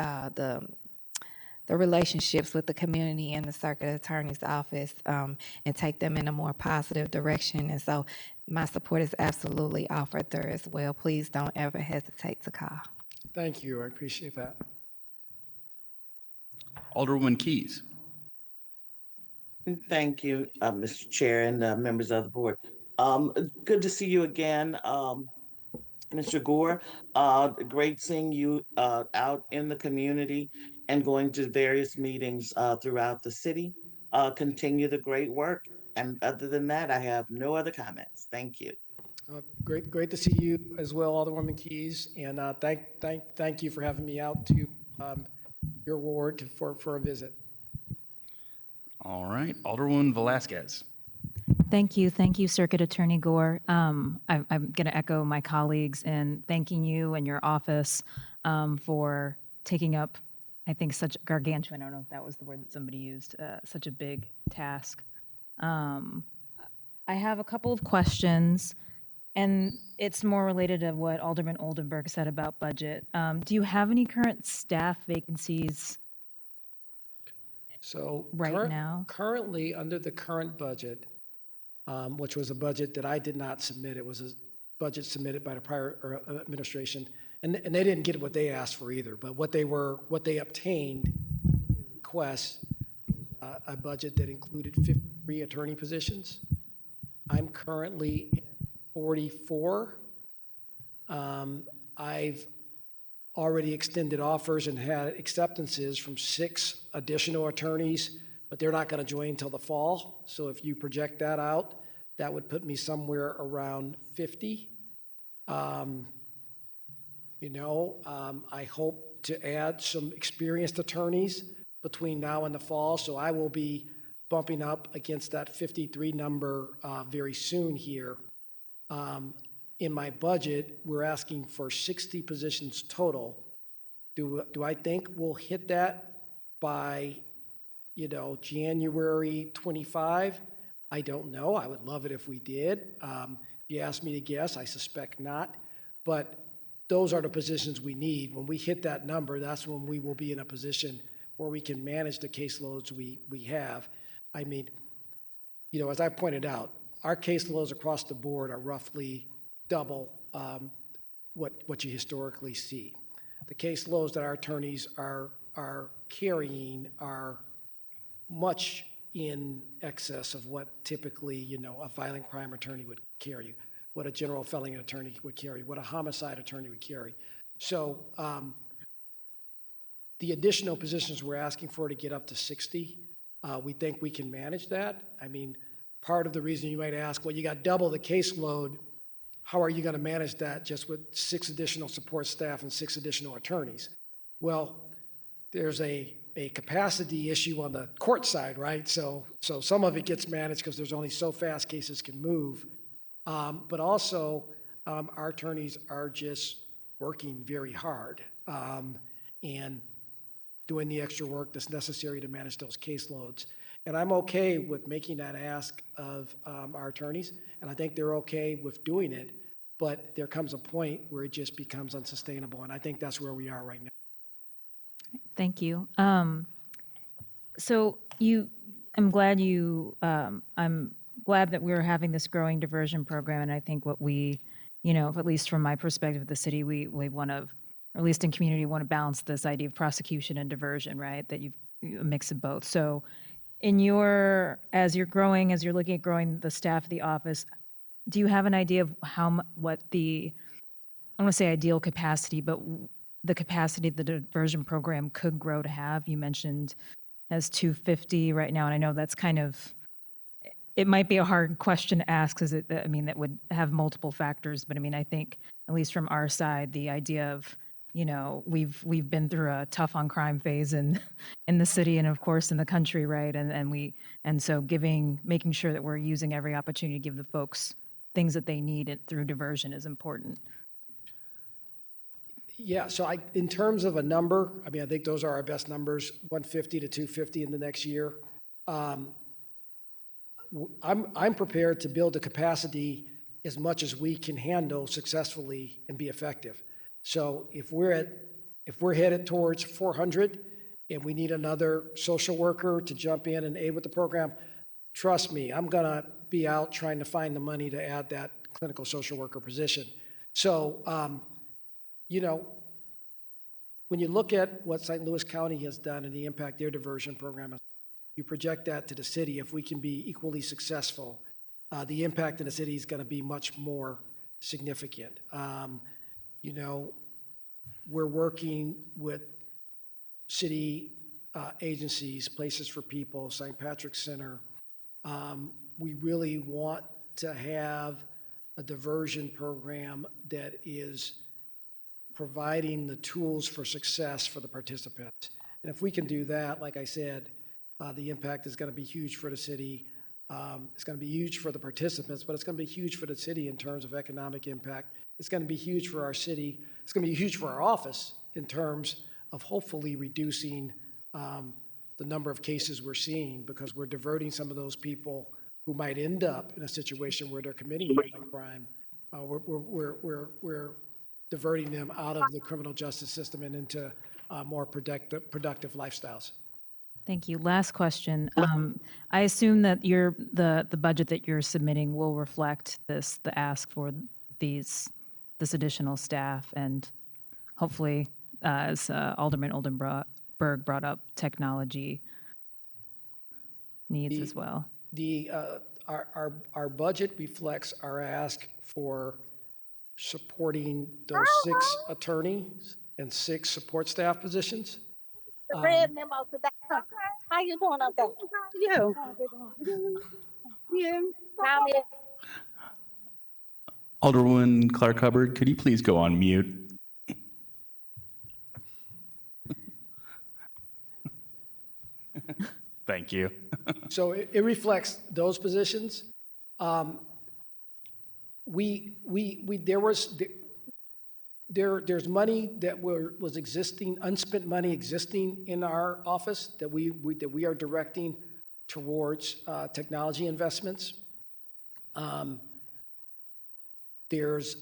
the relationships with the community and the Circuit Attorney's Office, and take them in a more positive direction. And so my support is absolutely offered there as well. Please don't ever hesitate to call. Thank you. I appreciate that. Alderwoman Keys. Thank you, Mr. Chair and members of the board. Good to see you again. Mr. Gore, great seeing you out in the community and going to various meetings throughout the city. Continue the great work. And other than that, I have no other comments. Thank you. Great to see you as well, Alderwoman Keys, and thank you for having me out to your ward for a visit. All right, Alderwoman Velasquez. Thank you, Circuit Attorney Gore. I'm going to echo my colleagues in thanking you and your office for taking up, I think, such gargantuan, I don't know if that was the word that somebody used, such a big task. I have a couple of questions, and it's more related to what Alderman Oldenburg said about budget. Do you have any current staff vacancies So right now? Currently, under the current budget, which was a budget that I did not submit, it was a budget submitted by the prior administration, and they didn't get what they asked for either. But what they obtained in their request, a budget that included 53 attorney positions. I'm currently at 44. I've already extended offers and had acceptances from 6 additional attorneys, but they're not going to join until the fall. So if you project that out, that would put me somewhere around 50. I hope to add some experienced attorneys between now and the fall, so I will be bumping up against that 53 number very soon here. In my budget, we're asking for 60 positions total. Do I think we'll hit that by, January 25? I don't know. I would love it if we did. If you ask me to guess, I suspect not. But those are the positions we need. When we hit that number, that's when we will be in a position where we can manage the caseloads we have. I mean, as I pointed out, our caseloads across the board are roughly double what you historically see. The caseloads that our attorneys are carrying are much in excess of what typically, a violent crime attorney would carry, what a general felony attorney would carry, what a homicide attorney would carry. So the additional positions we're asking for to get up to 60, we think we can manage that. I mean, part of the reason you might ask, well, you got double the caseload, how are you going to manage that just with 6 additional support staff and 6 additional attorneys? Well, there's a capacity issue on the court side, right? So some of it gets managed because there's only so fast cases can move. But also, our attorneys are just working very hard and doing the extra work that's necessary to manage those caseloads. And I'm okay with making that ask of our attorneys, and I think they're okay with doing it, but there comes a point where it just becomes unsustainable, and I think that's where we are right now. Thank you. So I'm glad that we're having this growing diversion program, and I think what we, at least from my perspective of the city, we want to, or at least in community, want to balance this idea of prosecution and diversion, right? That a mix of both. So as you're looking at growing the staff of the office, do you have an idea of what the, I don't want to say ideal capacity, but the capacity the diversion program could grow to have? You mentioned as 250 right now, and I know that's it might be a hard question to ask because that would have multiple factors, but I think at least from our side, the idea of, we've been through a tough on crime phase in the city and of course in the country, right? And so making sure that we're using every opportunity to give the folks things that they need through diversion is important. Yeah, so in terms of a number, I think those are our best numbers, 150 to 250 in the next year. I'm prepared to build the capacity as much as we can handle successfully and be effective. So if we're headed towards 400 and we need another social worker to jump in and aid with the program, trust me, I'm gonna be out trying to find the money to add that clinical social worker position. So, when you look at what St. Louis County has done and the impact their diversion program has, you project that to the city, if we can be equally successful, the impact in the city is going to be much more significant. you know, we're working with city agencies, Places for People, St. Patrick's Center. We really want to have a diversion program that is providing the tools for success for the participants. And if we can do that, like I said, the impact is going to be huge for the city. It's going to be huge for the participants, but it's going to be huge for the city in terms of economic impact. It's going to be huge for our city. It's going to be huge for our office in terms of hopefully reducing the number of cases we're seeing, because we're diverting some of those people who might end up in a situation where they're committing violent crime. We're diverting them out of the criminal justice system and into more productive lifestyles. Thank you. Last question. I assume that the budget that you're submitting will reflect the ask for this additional staff, and hopefully, as Alderman Oldenburg brought up, technology needs as well. Our budget reflects our ask for supporting those 6 attorneys and 6 support staff positions. Red memo today. How you doing up there? You. You. How many? Alderwoman Clark Hubbard, could you please go on mute? Thank you. So it reflects those positions. There's money that was existing, unspent money existing in our office that we are directing towards technology investments. There's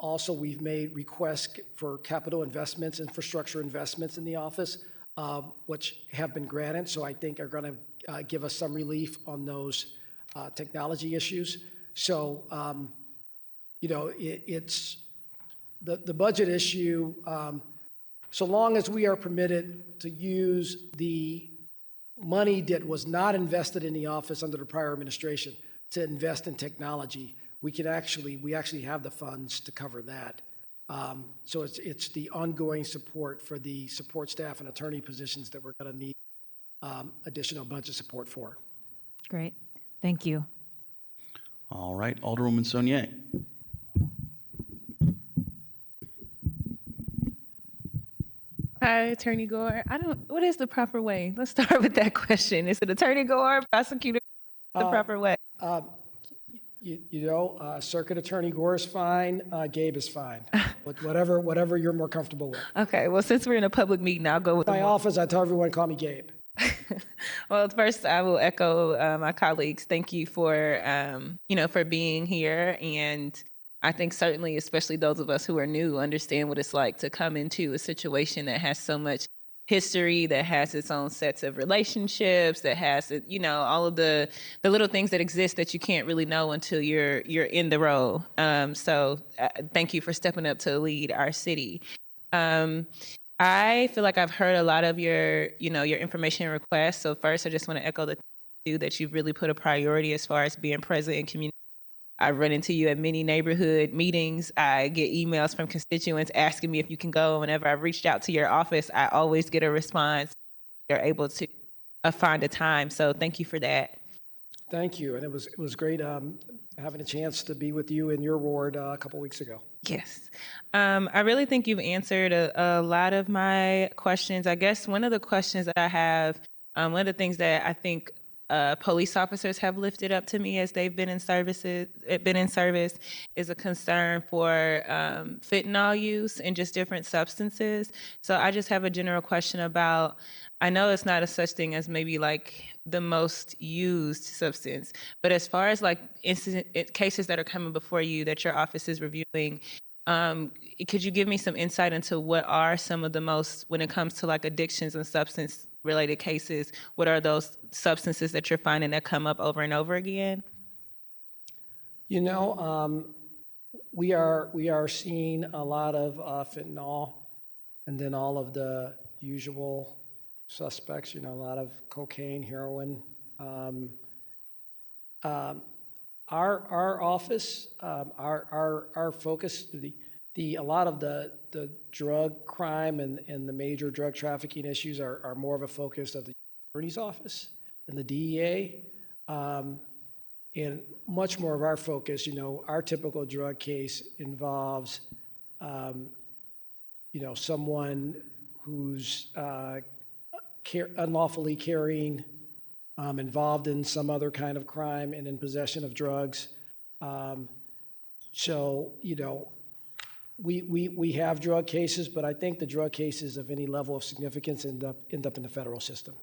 also, we've made requests for capital investments, infrastructure investments in the office, which have been granted, so I think are going to give us some relief on those technology issues. So, you know, it's the budget issue. So long as we are permitted to use the money that was not invested in the office under the prior administration to invest in technology, we actually have the funds to cover that. So it's the ongoing support for the support staff and attorney positions that we're going to need additional budget support for. Great. Thank you. All right, Alderwoman Saunier. Hi, Attorney Gore. What is the proper way? Let's start with that question. Is it Attorney Gore, Prosecutor Gore? The proper way? Circuit Attorney Gore is fine. Gabe is fine. Whatever you're more comfortable with. Okay, well, since we're in a public meeting, I'll go with my office. I tell everyone, call me Gabe. Well, first, I will echo my colleagues. Thank you for, for being here. And I think certainly, especially those of us who are new, understand what it's like to come into a situation that has so much history, that has its own sets of relationships, that has, all of the little things that exist that you can't really know until you're in the role. So thank you for stepping up to lead our city. I feel like I've heard a lot of your information and requests. So first, I just want to echo the thank you that you've really put a priority as far as being present in community. I've run into you at many neighborhood meetings. I get emails from constituents asking me if you can go. Whenever I've reached out to your office, I always get a response. You're able to find a time. So thank you for that. Thank you. And it was great having a chance to be with you in your ward a couple weeks ago. Yes. I really think you've answered a lot of my questions. I guess one of the questions that I have, one of the things that I think police officers have lifted up to me as they've been in service is a concern for fentanyl use and just different substances. So I just have a general question about, I know it's not a such thing as maybe like the most used substance, but as far as like cases that are coming before you that your office is reviewing, could you give me some insight into what are some of the most, when it comes to like addictions and substance related cases, what are those substances that you're finding that come up over and over again? We are seeing a lot of fentanyl, and then all of the usual suspects, a lot of cocaine, heroin. Our office, our focus, A lot of the drug crime and the major drug trafficking issues are more of a focus of the attorney's office and the DEA. And much more of our focus, our typical drug case involves, someone who's unlawfully carrying, involved in some other kind of crime and in possession of drugs. So, we have drug cases, but I think the drug cases of any level of significance end up in the federal system.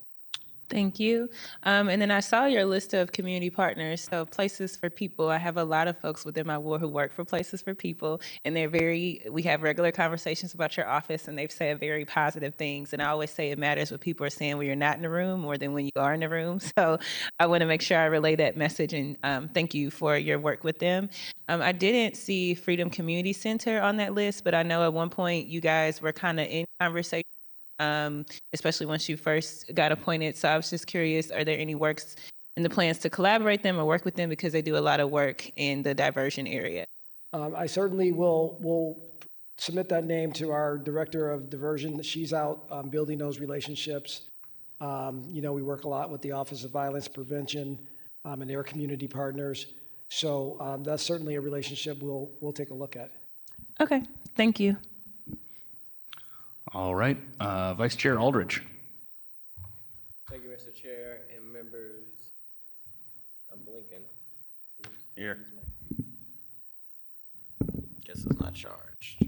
Thank you. And then I saw your list of community partners. So Places for People, I have a lot of folks within my ward who work for Places for People, and we have regular conversations about your office, and they've said very positive things. And I always say it matters what people are saying when you're not in the room more than when you are in the room. So I want to make sure I relay that message, and thank you for your work with them. I didn't see Freedom Community Center on that list, but I know at one point you guys were kind of in conversation, especially once you first got appointed. So I was just curious, are there any works in the plans to collaborate them or work with them, because they do a lot of work in the diversion area? I certainly will submit that name to our director of diversion. She's out building those relationships. We work a lot with the Office of Violence Prevention and their community partners. So that's certainly a relationship we'll take a look at. Okay, thank you. All right. Vice Chair Aldridge. Thank you, Mr. Chair and members. I'm blinking. Here. Guess it's not charged.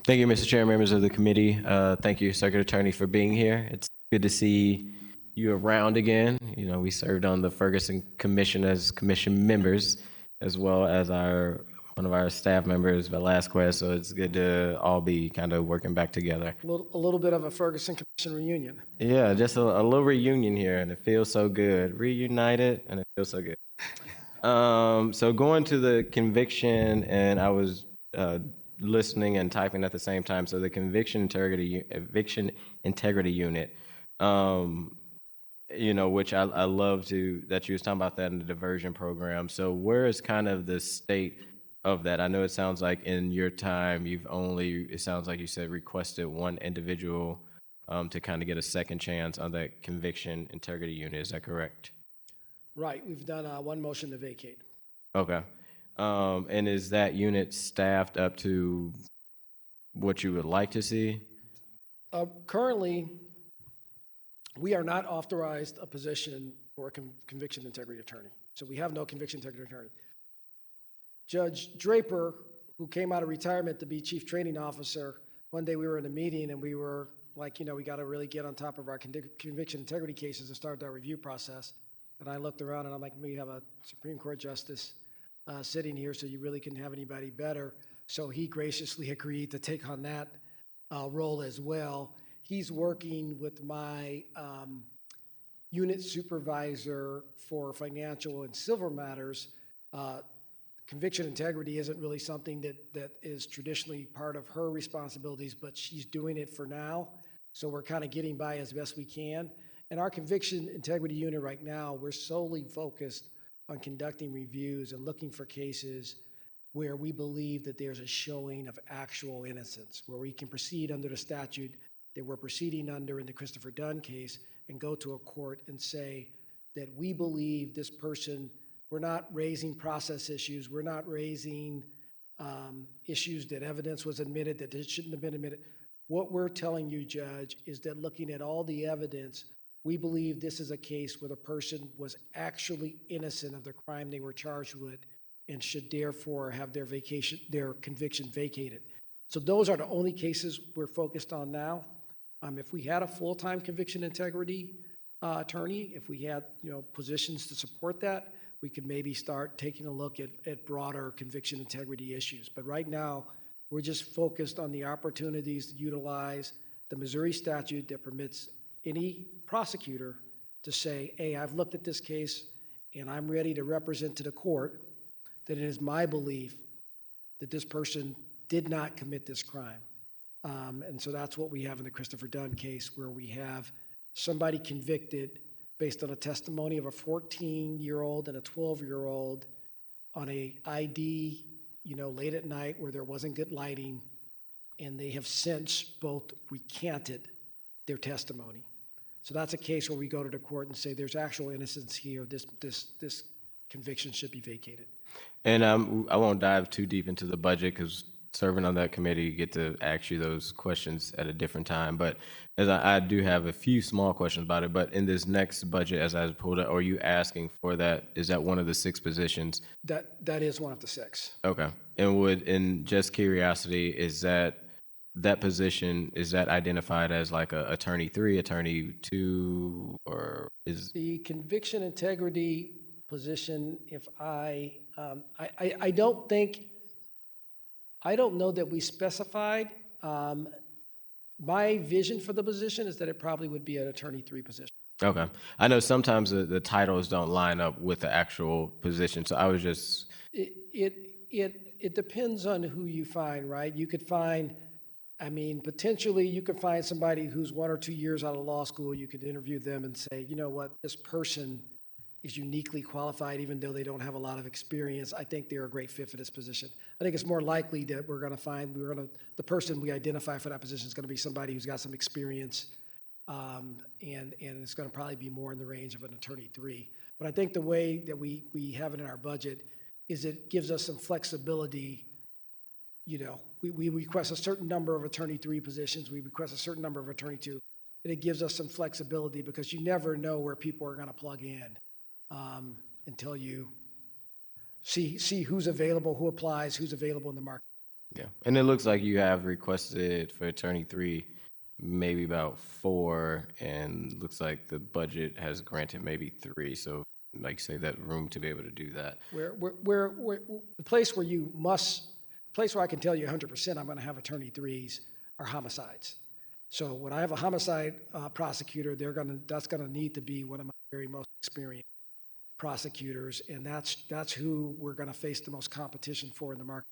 Thank you, Mr. Chair, members of the committee. Thank you, Circuit Attorney, for being here. It's good to see you around again. We served on the Ferguson Commission as commission members, as well as one of our staff members, Velasquez, so it's good to all be kind of working back together. A little bit of a Ferguson Commission reunion. Yeah, just a little reunion here, and it feels so good. Reunited, and it feels so good. So going to the conviction, and I was listening and typing at the same time. So the eviction integrity unit, which I love that you was talking about that in the diversion program. So where is kind of the state of that? I know it sounds like in your time, it sounds like you said requested one individual to kind of get a second chance on that conviction integrity unit. Is that correct? Right. We've done one motion to vacate. Okay. And is that unit staffed up to what you would like to see? Currently, we are not authorized a position for a conviction integrity attorney. So we have no conviction integrity attorney. Judge Draper, who came out of retirement to be chief training officer, one day we were in a meeting and we were like, we got to really get on top of our conviction integrity cases and start that review process. And I looked around and I'm like, we have a Supreme Court justice sitting here, so you really couldn't have anybody better. So he graciously agreed to take on that role as well. He's working with my unit supervisor for financial and civil matters. Conviction integrity isn't really something that is traditionally part of her responsibilities, but she's doing it for now. So we're kind of getting by as best we can. And our conviction integrity unit right now, we're solely focused on conducting reviews and looking for cases where we believe that there's a showing of actual innocence, where we can proceed under the statute that we're proceeding under in the Christopher Dunn case and go to a court and say that we believe this person. We're not raising process issues. We're not raising issues that evidence was admitted that it shouldn't have been admitted. What we're telling you, Judge, is that looking at all the evidence, we believe this is a case where the person was actually innocent of the crime they were charged with and should therefore have their conviction vacated. So those are the only cases we're focused on now. If we had a full-time conviction integrity attorney, if we had positions to support that, we could maybe start taking a look at broader conviction integrity issues. But right now, we're just focused on the opportunities to utilize the Missouri statute that permits any prosecutor to say, hey, I've looked at this case and I'm ready to represent to the court that it is my belief that this person did not commit this crime. And so that's what we have in the Christopher Dunn case, where we have somebody convicted based on a testimony of a 14-year-old and a 12-year-old on a ID, late at night where there wasn't good lighting, and they have since both recanted their testimony. So that's a case where we go to the court and say there's actual innocence here. This conviction should be vacated. And I won't dive too deep into the budget because serving on that committee, you get to ask you those questions at a different time. But as I do have a few small questions about it. But in this next budget, as I pulled it, are you asking for that? Is that one of the 6 positions? That is one of the 6. Okay. And in just curiosity, is that position, is that identified as like a attorney 3, attorney 2, or is The conviction integrity position, if I don't know that we specified. My vision for the position is that it probably would be an attorney 3 position. okay? I know sometimes the titles don't line up with the actual position, so I was just It depends on who you find, right? You could find, potentially you could find somebody who's 1 or 2 years out of law school. You could interview them and say, you know what, this person is uniquely qualified, even though they don't have a lot of experience. I think they're a great fit for this position. I think it's more likely that the person we identify for that position is going to be somebody who's got some experience, and it's going to probably be more in the range of an attorney 3. But I think the way that we have it in our budget is it gives us some flexibility. We request a certain number of attorney 3 positions. We request a certain number of attorney 2. And it gives us some flexibility because you never know where people are going to plug in until you see who's available, who applies, who's available in the market. yeah. And it looks like you have requested for attorney 3 maybe about 4, and looks like the budget has granted maybe 3. So like you say, that room to be able to do that. Where the place where I can tell you 100% I'm going to have attorney 3s are homicides. So when I have a homicide prosecutor, that's going to need to be one of my very most experienced prosecutors, and that's who we're going to face the most competition for in the market.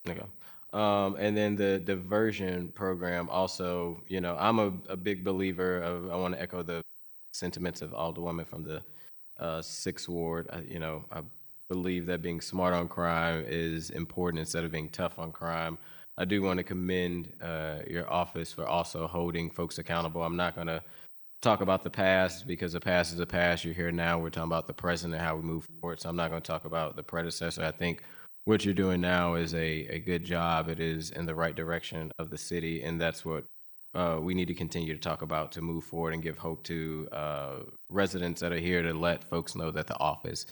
Okay. And then the diversion program also, I'm a big believer of, I want to echo the sentiments of Alderwoman from the 6th Ward. I believe that being smart on crime is important instead of being tough on crime. I do want to commend your office for also holding folks accountable. I'm not going to talk about the past because the past is the past. You're here now. We're talking about the present and how we move forward. So I'm not going to talk about the predecessor. I think what you're doing now is a good job. It is in the right direction of the city, and that's what we need to continue to talk about to move forward and give hope to residents that are here, to let folks know that the office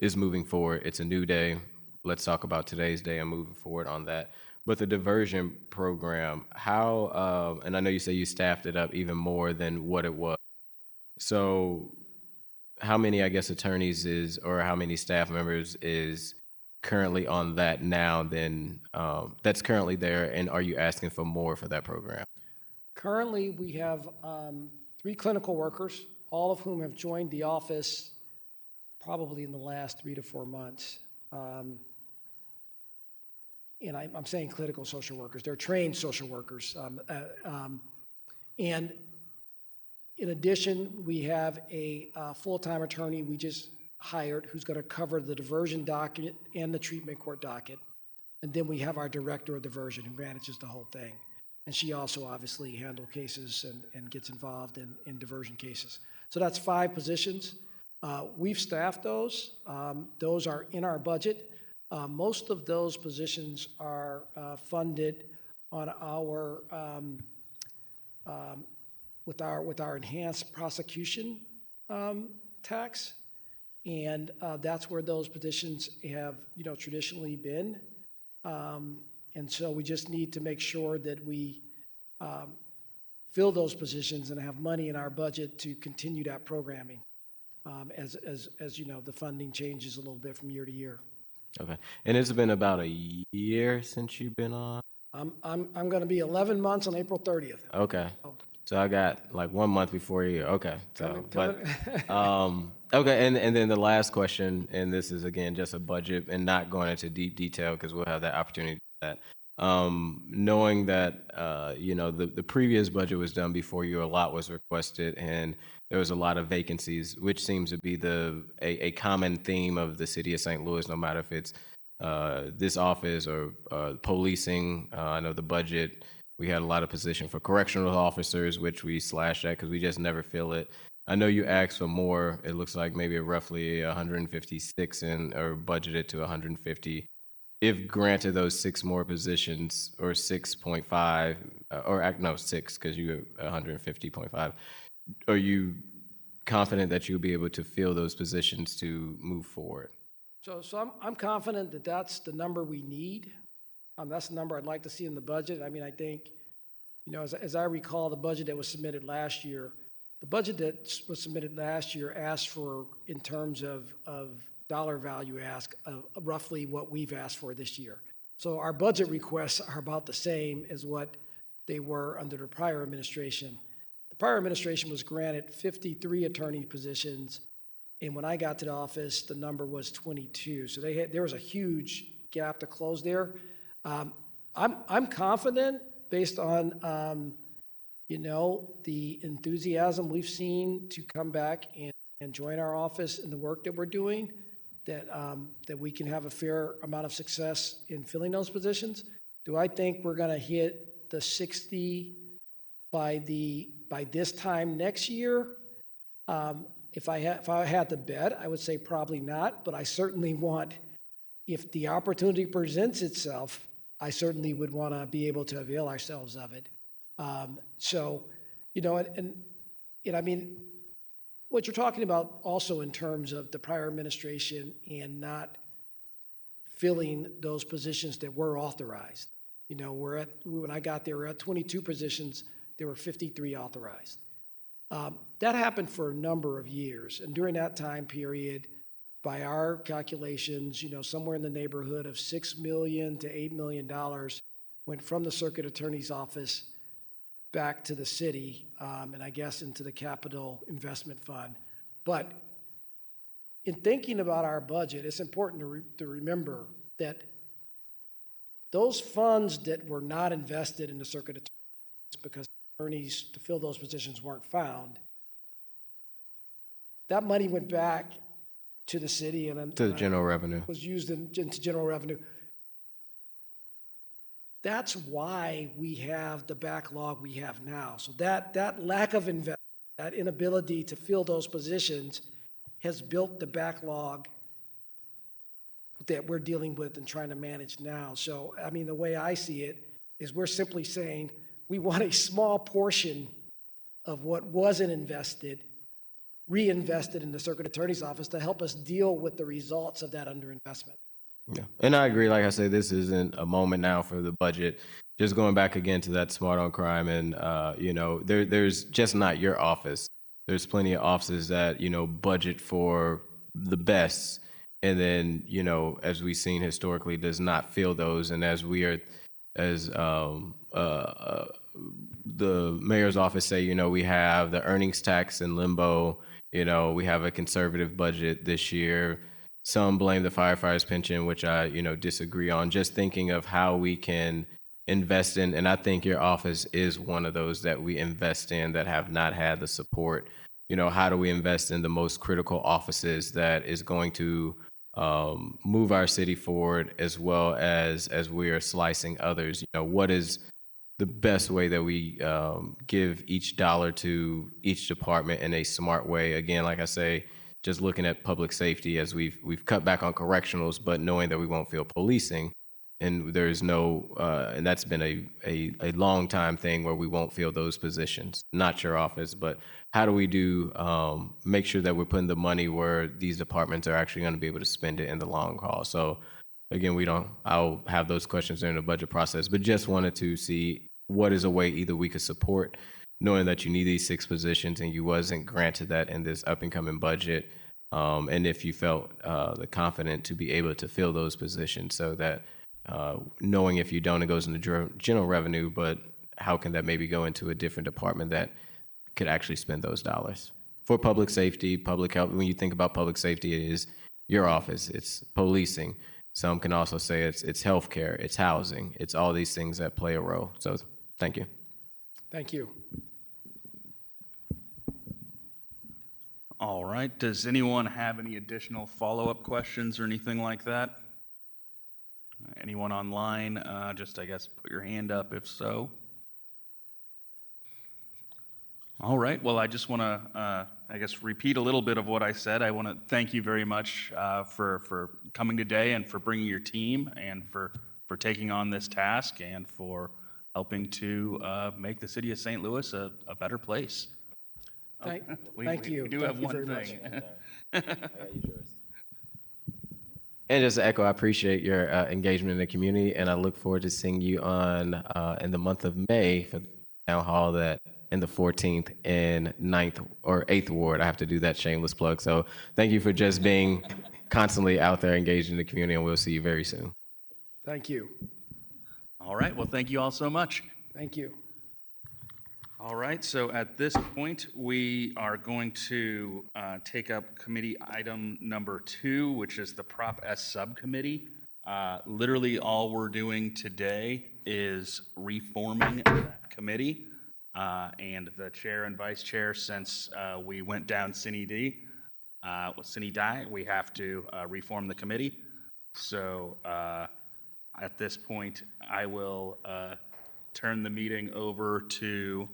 is moving forward. It's a new day. Let's talk about today's day and moving forward on that. But the diversion program, how, and I know you say you staffed it up even more than what it was. So how many, I guess, attorneys or how many staff members is currently on that now then, that's currently there, and are you asking for more for that program? Currently, we have 3 clinical workers, all of whom have joined the office probably in the last 3 to 4 months. And I'm saying clinical social workers. They're trained social workers. And in addition, we have a full-time attorney we just hired who's going to cover the diversion docket and the treatment court docket. And then we have our director of diversion who manages the whole thing. And she also obviously handles cases and gets involved in diversion cases. So that's 5 positions. We've staffed those. Those are in our budget. Most of those positions are funded on our with our enhanced prosecution tax, and that's where those positions have traditionally been. And so we just need to make sure that we fill those positions and have money in our budget to continue that programming. As the funding changes a little bit from year to year. Okay. And it's been about a year since you've been on? I'm going to be 11 months on April 30th. Okay. So I got like 1 month before you. Okay. So, okay. And then the last question, and this is again just a budget and not going into deep detail because we'll have that opportunity to do Knowing that, you know, the previous budget was done before you, a lot was requested, and there was a lot of vacancies, which seems to be a common theme of the city of St. Louis, no matter if it's this office or policing. I know the budget, we had a lot of position for correctional officers, which we slashed at because we just never fill it. I know you asked for more. It looks like maybe roughly 156 or budgeted to 150. If granted those 6 more positions, or 6.5, no, 6, because you have 150.5, are you confident that you'll be able to fill those positions to move forward? So I'm confident that that's the number we need. That's the number I'd like to see in the budget. I mean, I think, you know, as I recall, the budget that was submitted last year, asked for, in terms of dollar value ask, roughly what we've asked for this year. So our budget requests are about the same as what they were under the prior administration. The prior administration was granted 53 attorney positions, and when I got to the office, the number was 22. So there was a huge gap to close there. I'm confident, based on you know, the enthusiasm we've seen to come back and join our office in the work that we're doing, that we can have a fair amount of success in filling those positions. Do I think we're going to hit the 60 by this time next year? If I had to bet, I would say probably not, but I certainly want, if the opportunity presents itself, I certainly would want to be able to avail ourselves of it. So, you know, and I mean, what you're talking about also in terms of the prior administration and not filling those positions that were authorized. You know, when I got there, we're at 22 positions, there were 53 authorized. That happened for a number of years. And during that time period, by our calculations, you know, somewhere in the neighborhood of $6 million to $8 million went from the circuit attorney's office back to the city, and I guess into the capital investment fund. But in thinking about our budget, it's important to remember that those funds that were not invested in the circuit attorneys because attorneys to fill those positions weren't found, that money went back to the city and To the general revenue. was used into general revenue. That's why we have the backlog we have now. So that lack of investment, that inability to fill those positions has built the backlog that we're dealing with and trying to manage now. So, I mean, the way I see it is we're simply saying we want a small portion of what wasn't invested, reinvested in the circuit attorney's office to help us deal with the results of that underinvestment. Yeah, and I agree. Like I say, this isn't a moment now for the budget. Just going back again to that smart on crime, and you know, there's just not your office. There's plenty of offices that, you know, budget for the best, and then, you know, as we've seen historically, does not fill those. And as the mayor's office say, you know, we have the earnings tax in limbo. You know, we have a conservative budget this year. Some blame the firefighters' pension, which I, you know, disagree on. Just thinking of how we can invest in, and I think your office is one of those that we invest in that have not had the support. You know, how do we invest in the most critical offices that is going to move our city forward, as well as we are slicing others? You know, what is the best way that we give each dollar to each department in a smart way? Again, like I say, just looking at public safety, as we've cut back on correctionals, but knowing that we won't feel policing, and there's no, and that's been a long time thing where we won't fill those positions. Not your office, but how do we make sure that we're putting the money where these departments are actually going to be able to spend it in the long haul? So again, I'll have those questions during the budget process, but just wanted to see what is a way either we could support, knowing that you need these 6 positions and you wasn't granted that in this up and coming budget. And if you felt the confident to be able to fill those positions, so that knowing if you don't, it goes into general revenue, but how can that maybe go into a different department that could actually spend those dollars for public safety, public health? When you think about public safety, it is your office, it's policing. Some can also say it's healthcare, it's housing, it's all these things that play a role. So thank you. Thank you. All right. Does anyone have any additional follow-up questions or anything like that? Anyone online? Just, I guess, put your hand up if so. All right. Well, I just want to, I guess, repeat a little bit of what I said. I want to thank you very much for coming today and for bringing your team and for taking on this task and for helping to make the city of St. Louis a better place. Thank We you. do Thank have you one very much. thing. And just to echo, I appreciate your engagement in the community, and I look forward to seeing you on in the month of May for the town hall that in the 14th in 9th or 8th ward. I have to do that shameless plug. So thank you for just being constantly out there engaged in the community, and we'll see you very soon. Thank you. All right. Well, thank you all so much. Thank you. All right, so at this point, we are going to take up committee item number 2, which is the Prop S subcommittee. Literally, all we're doing today is reforming that committee. And the chair and vice chair, since we went down Sine Die, we have to reform the committee. So at this point, I will turn the meeting over to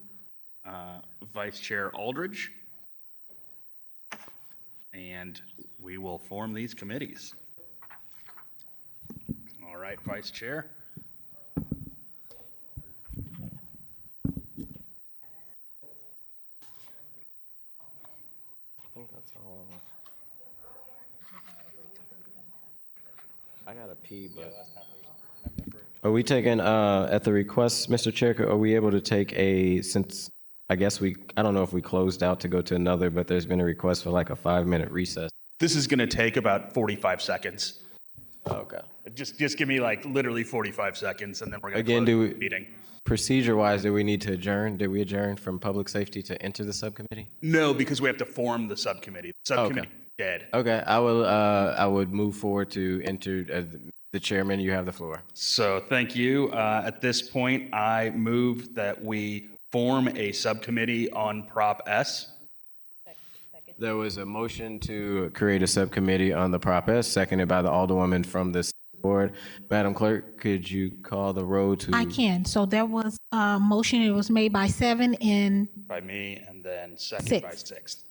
Vice Chair Aldridge, and we will form these committees. All right, Vice Chair. I think that's all. I got a pee, but. Are we taking, at the request, Mr. Chair, are we able to take since I guess I don't know if we closed out to go to another, but there's been a request for like a 5-minute recess. This is going to take about 45 seconds. Okay. Just give me like literally 45 seconds, and then we're going to Again, close the meeting. Procedure-wise, do we need to adjourn? Did we adjourn from public safety to enter the subcommittee? No, because we have to form the subcommittee. The subcommittee dead. Okay, I would move forward to enter, the chairman, you have the floor. So thank you. At this point, I move that we form a subcommittee on Prop S. There was a motion to create a subcommittee on the Prop S, seconded by the Alderwoman from this board. Madam Clerk, could you call the roll to? I can. So there was a motion, it was made by 7 and By me, and then second by 6.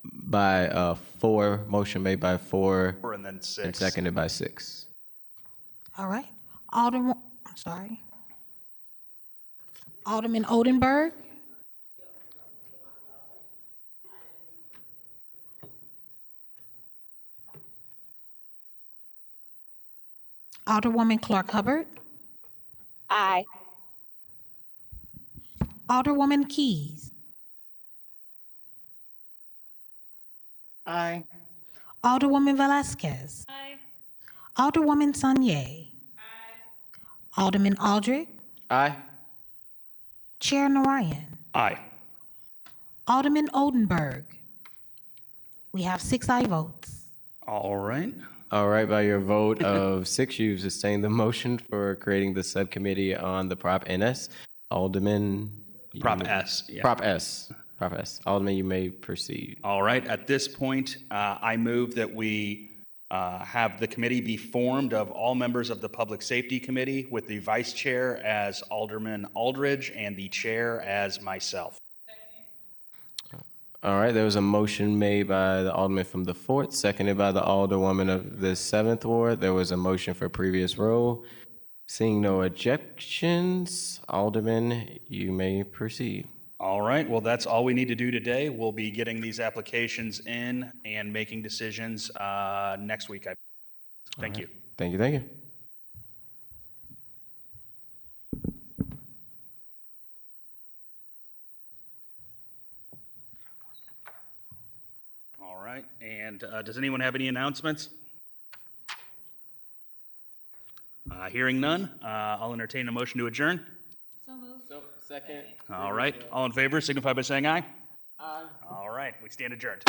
By 4, motion made by 4. 4 and then 6. And seconded by 6. all right. Alderman Odenberg. Alderwoman Clark Hubbard. Aye. Alderwoman Keys. Aye. Alderwoman Velasquez. Aye. Alderwoman Sanye. Alderman Aldrich. Aye. Chair Narayan. Aye. Alderman Odenberg. We have 6 aye votes. All right. All right, by your vote of 6, you've sustained the motion for creating the subcommittee on the Prop NS. Alderman? Prop S. Yeah. Prop S. Prop S. Alderman, you may proceed. All right. At this point, I move that we have the committee be formed of all members of the Public Safety Committee, with the vice chair as Alderman Aldridge and the chair as myself. All right, there was a motion made by the Alderman from the 4th, seconded by the Alderwoman of the 7th Ward. There was a motion for previous roll. Seeing no objections, Alderman, you may proceed. All right. Well, that's all we need to do today. We'll be getting these applications in and making decisions next week. Thank you. Thank you, thank you. All right. And does anyone have any announcements? Hearing none, I'll entertain a motion to adjourn. So moved. Second. All right. All in favor, signify by saying aye. Aye. All right. We stand adjourned.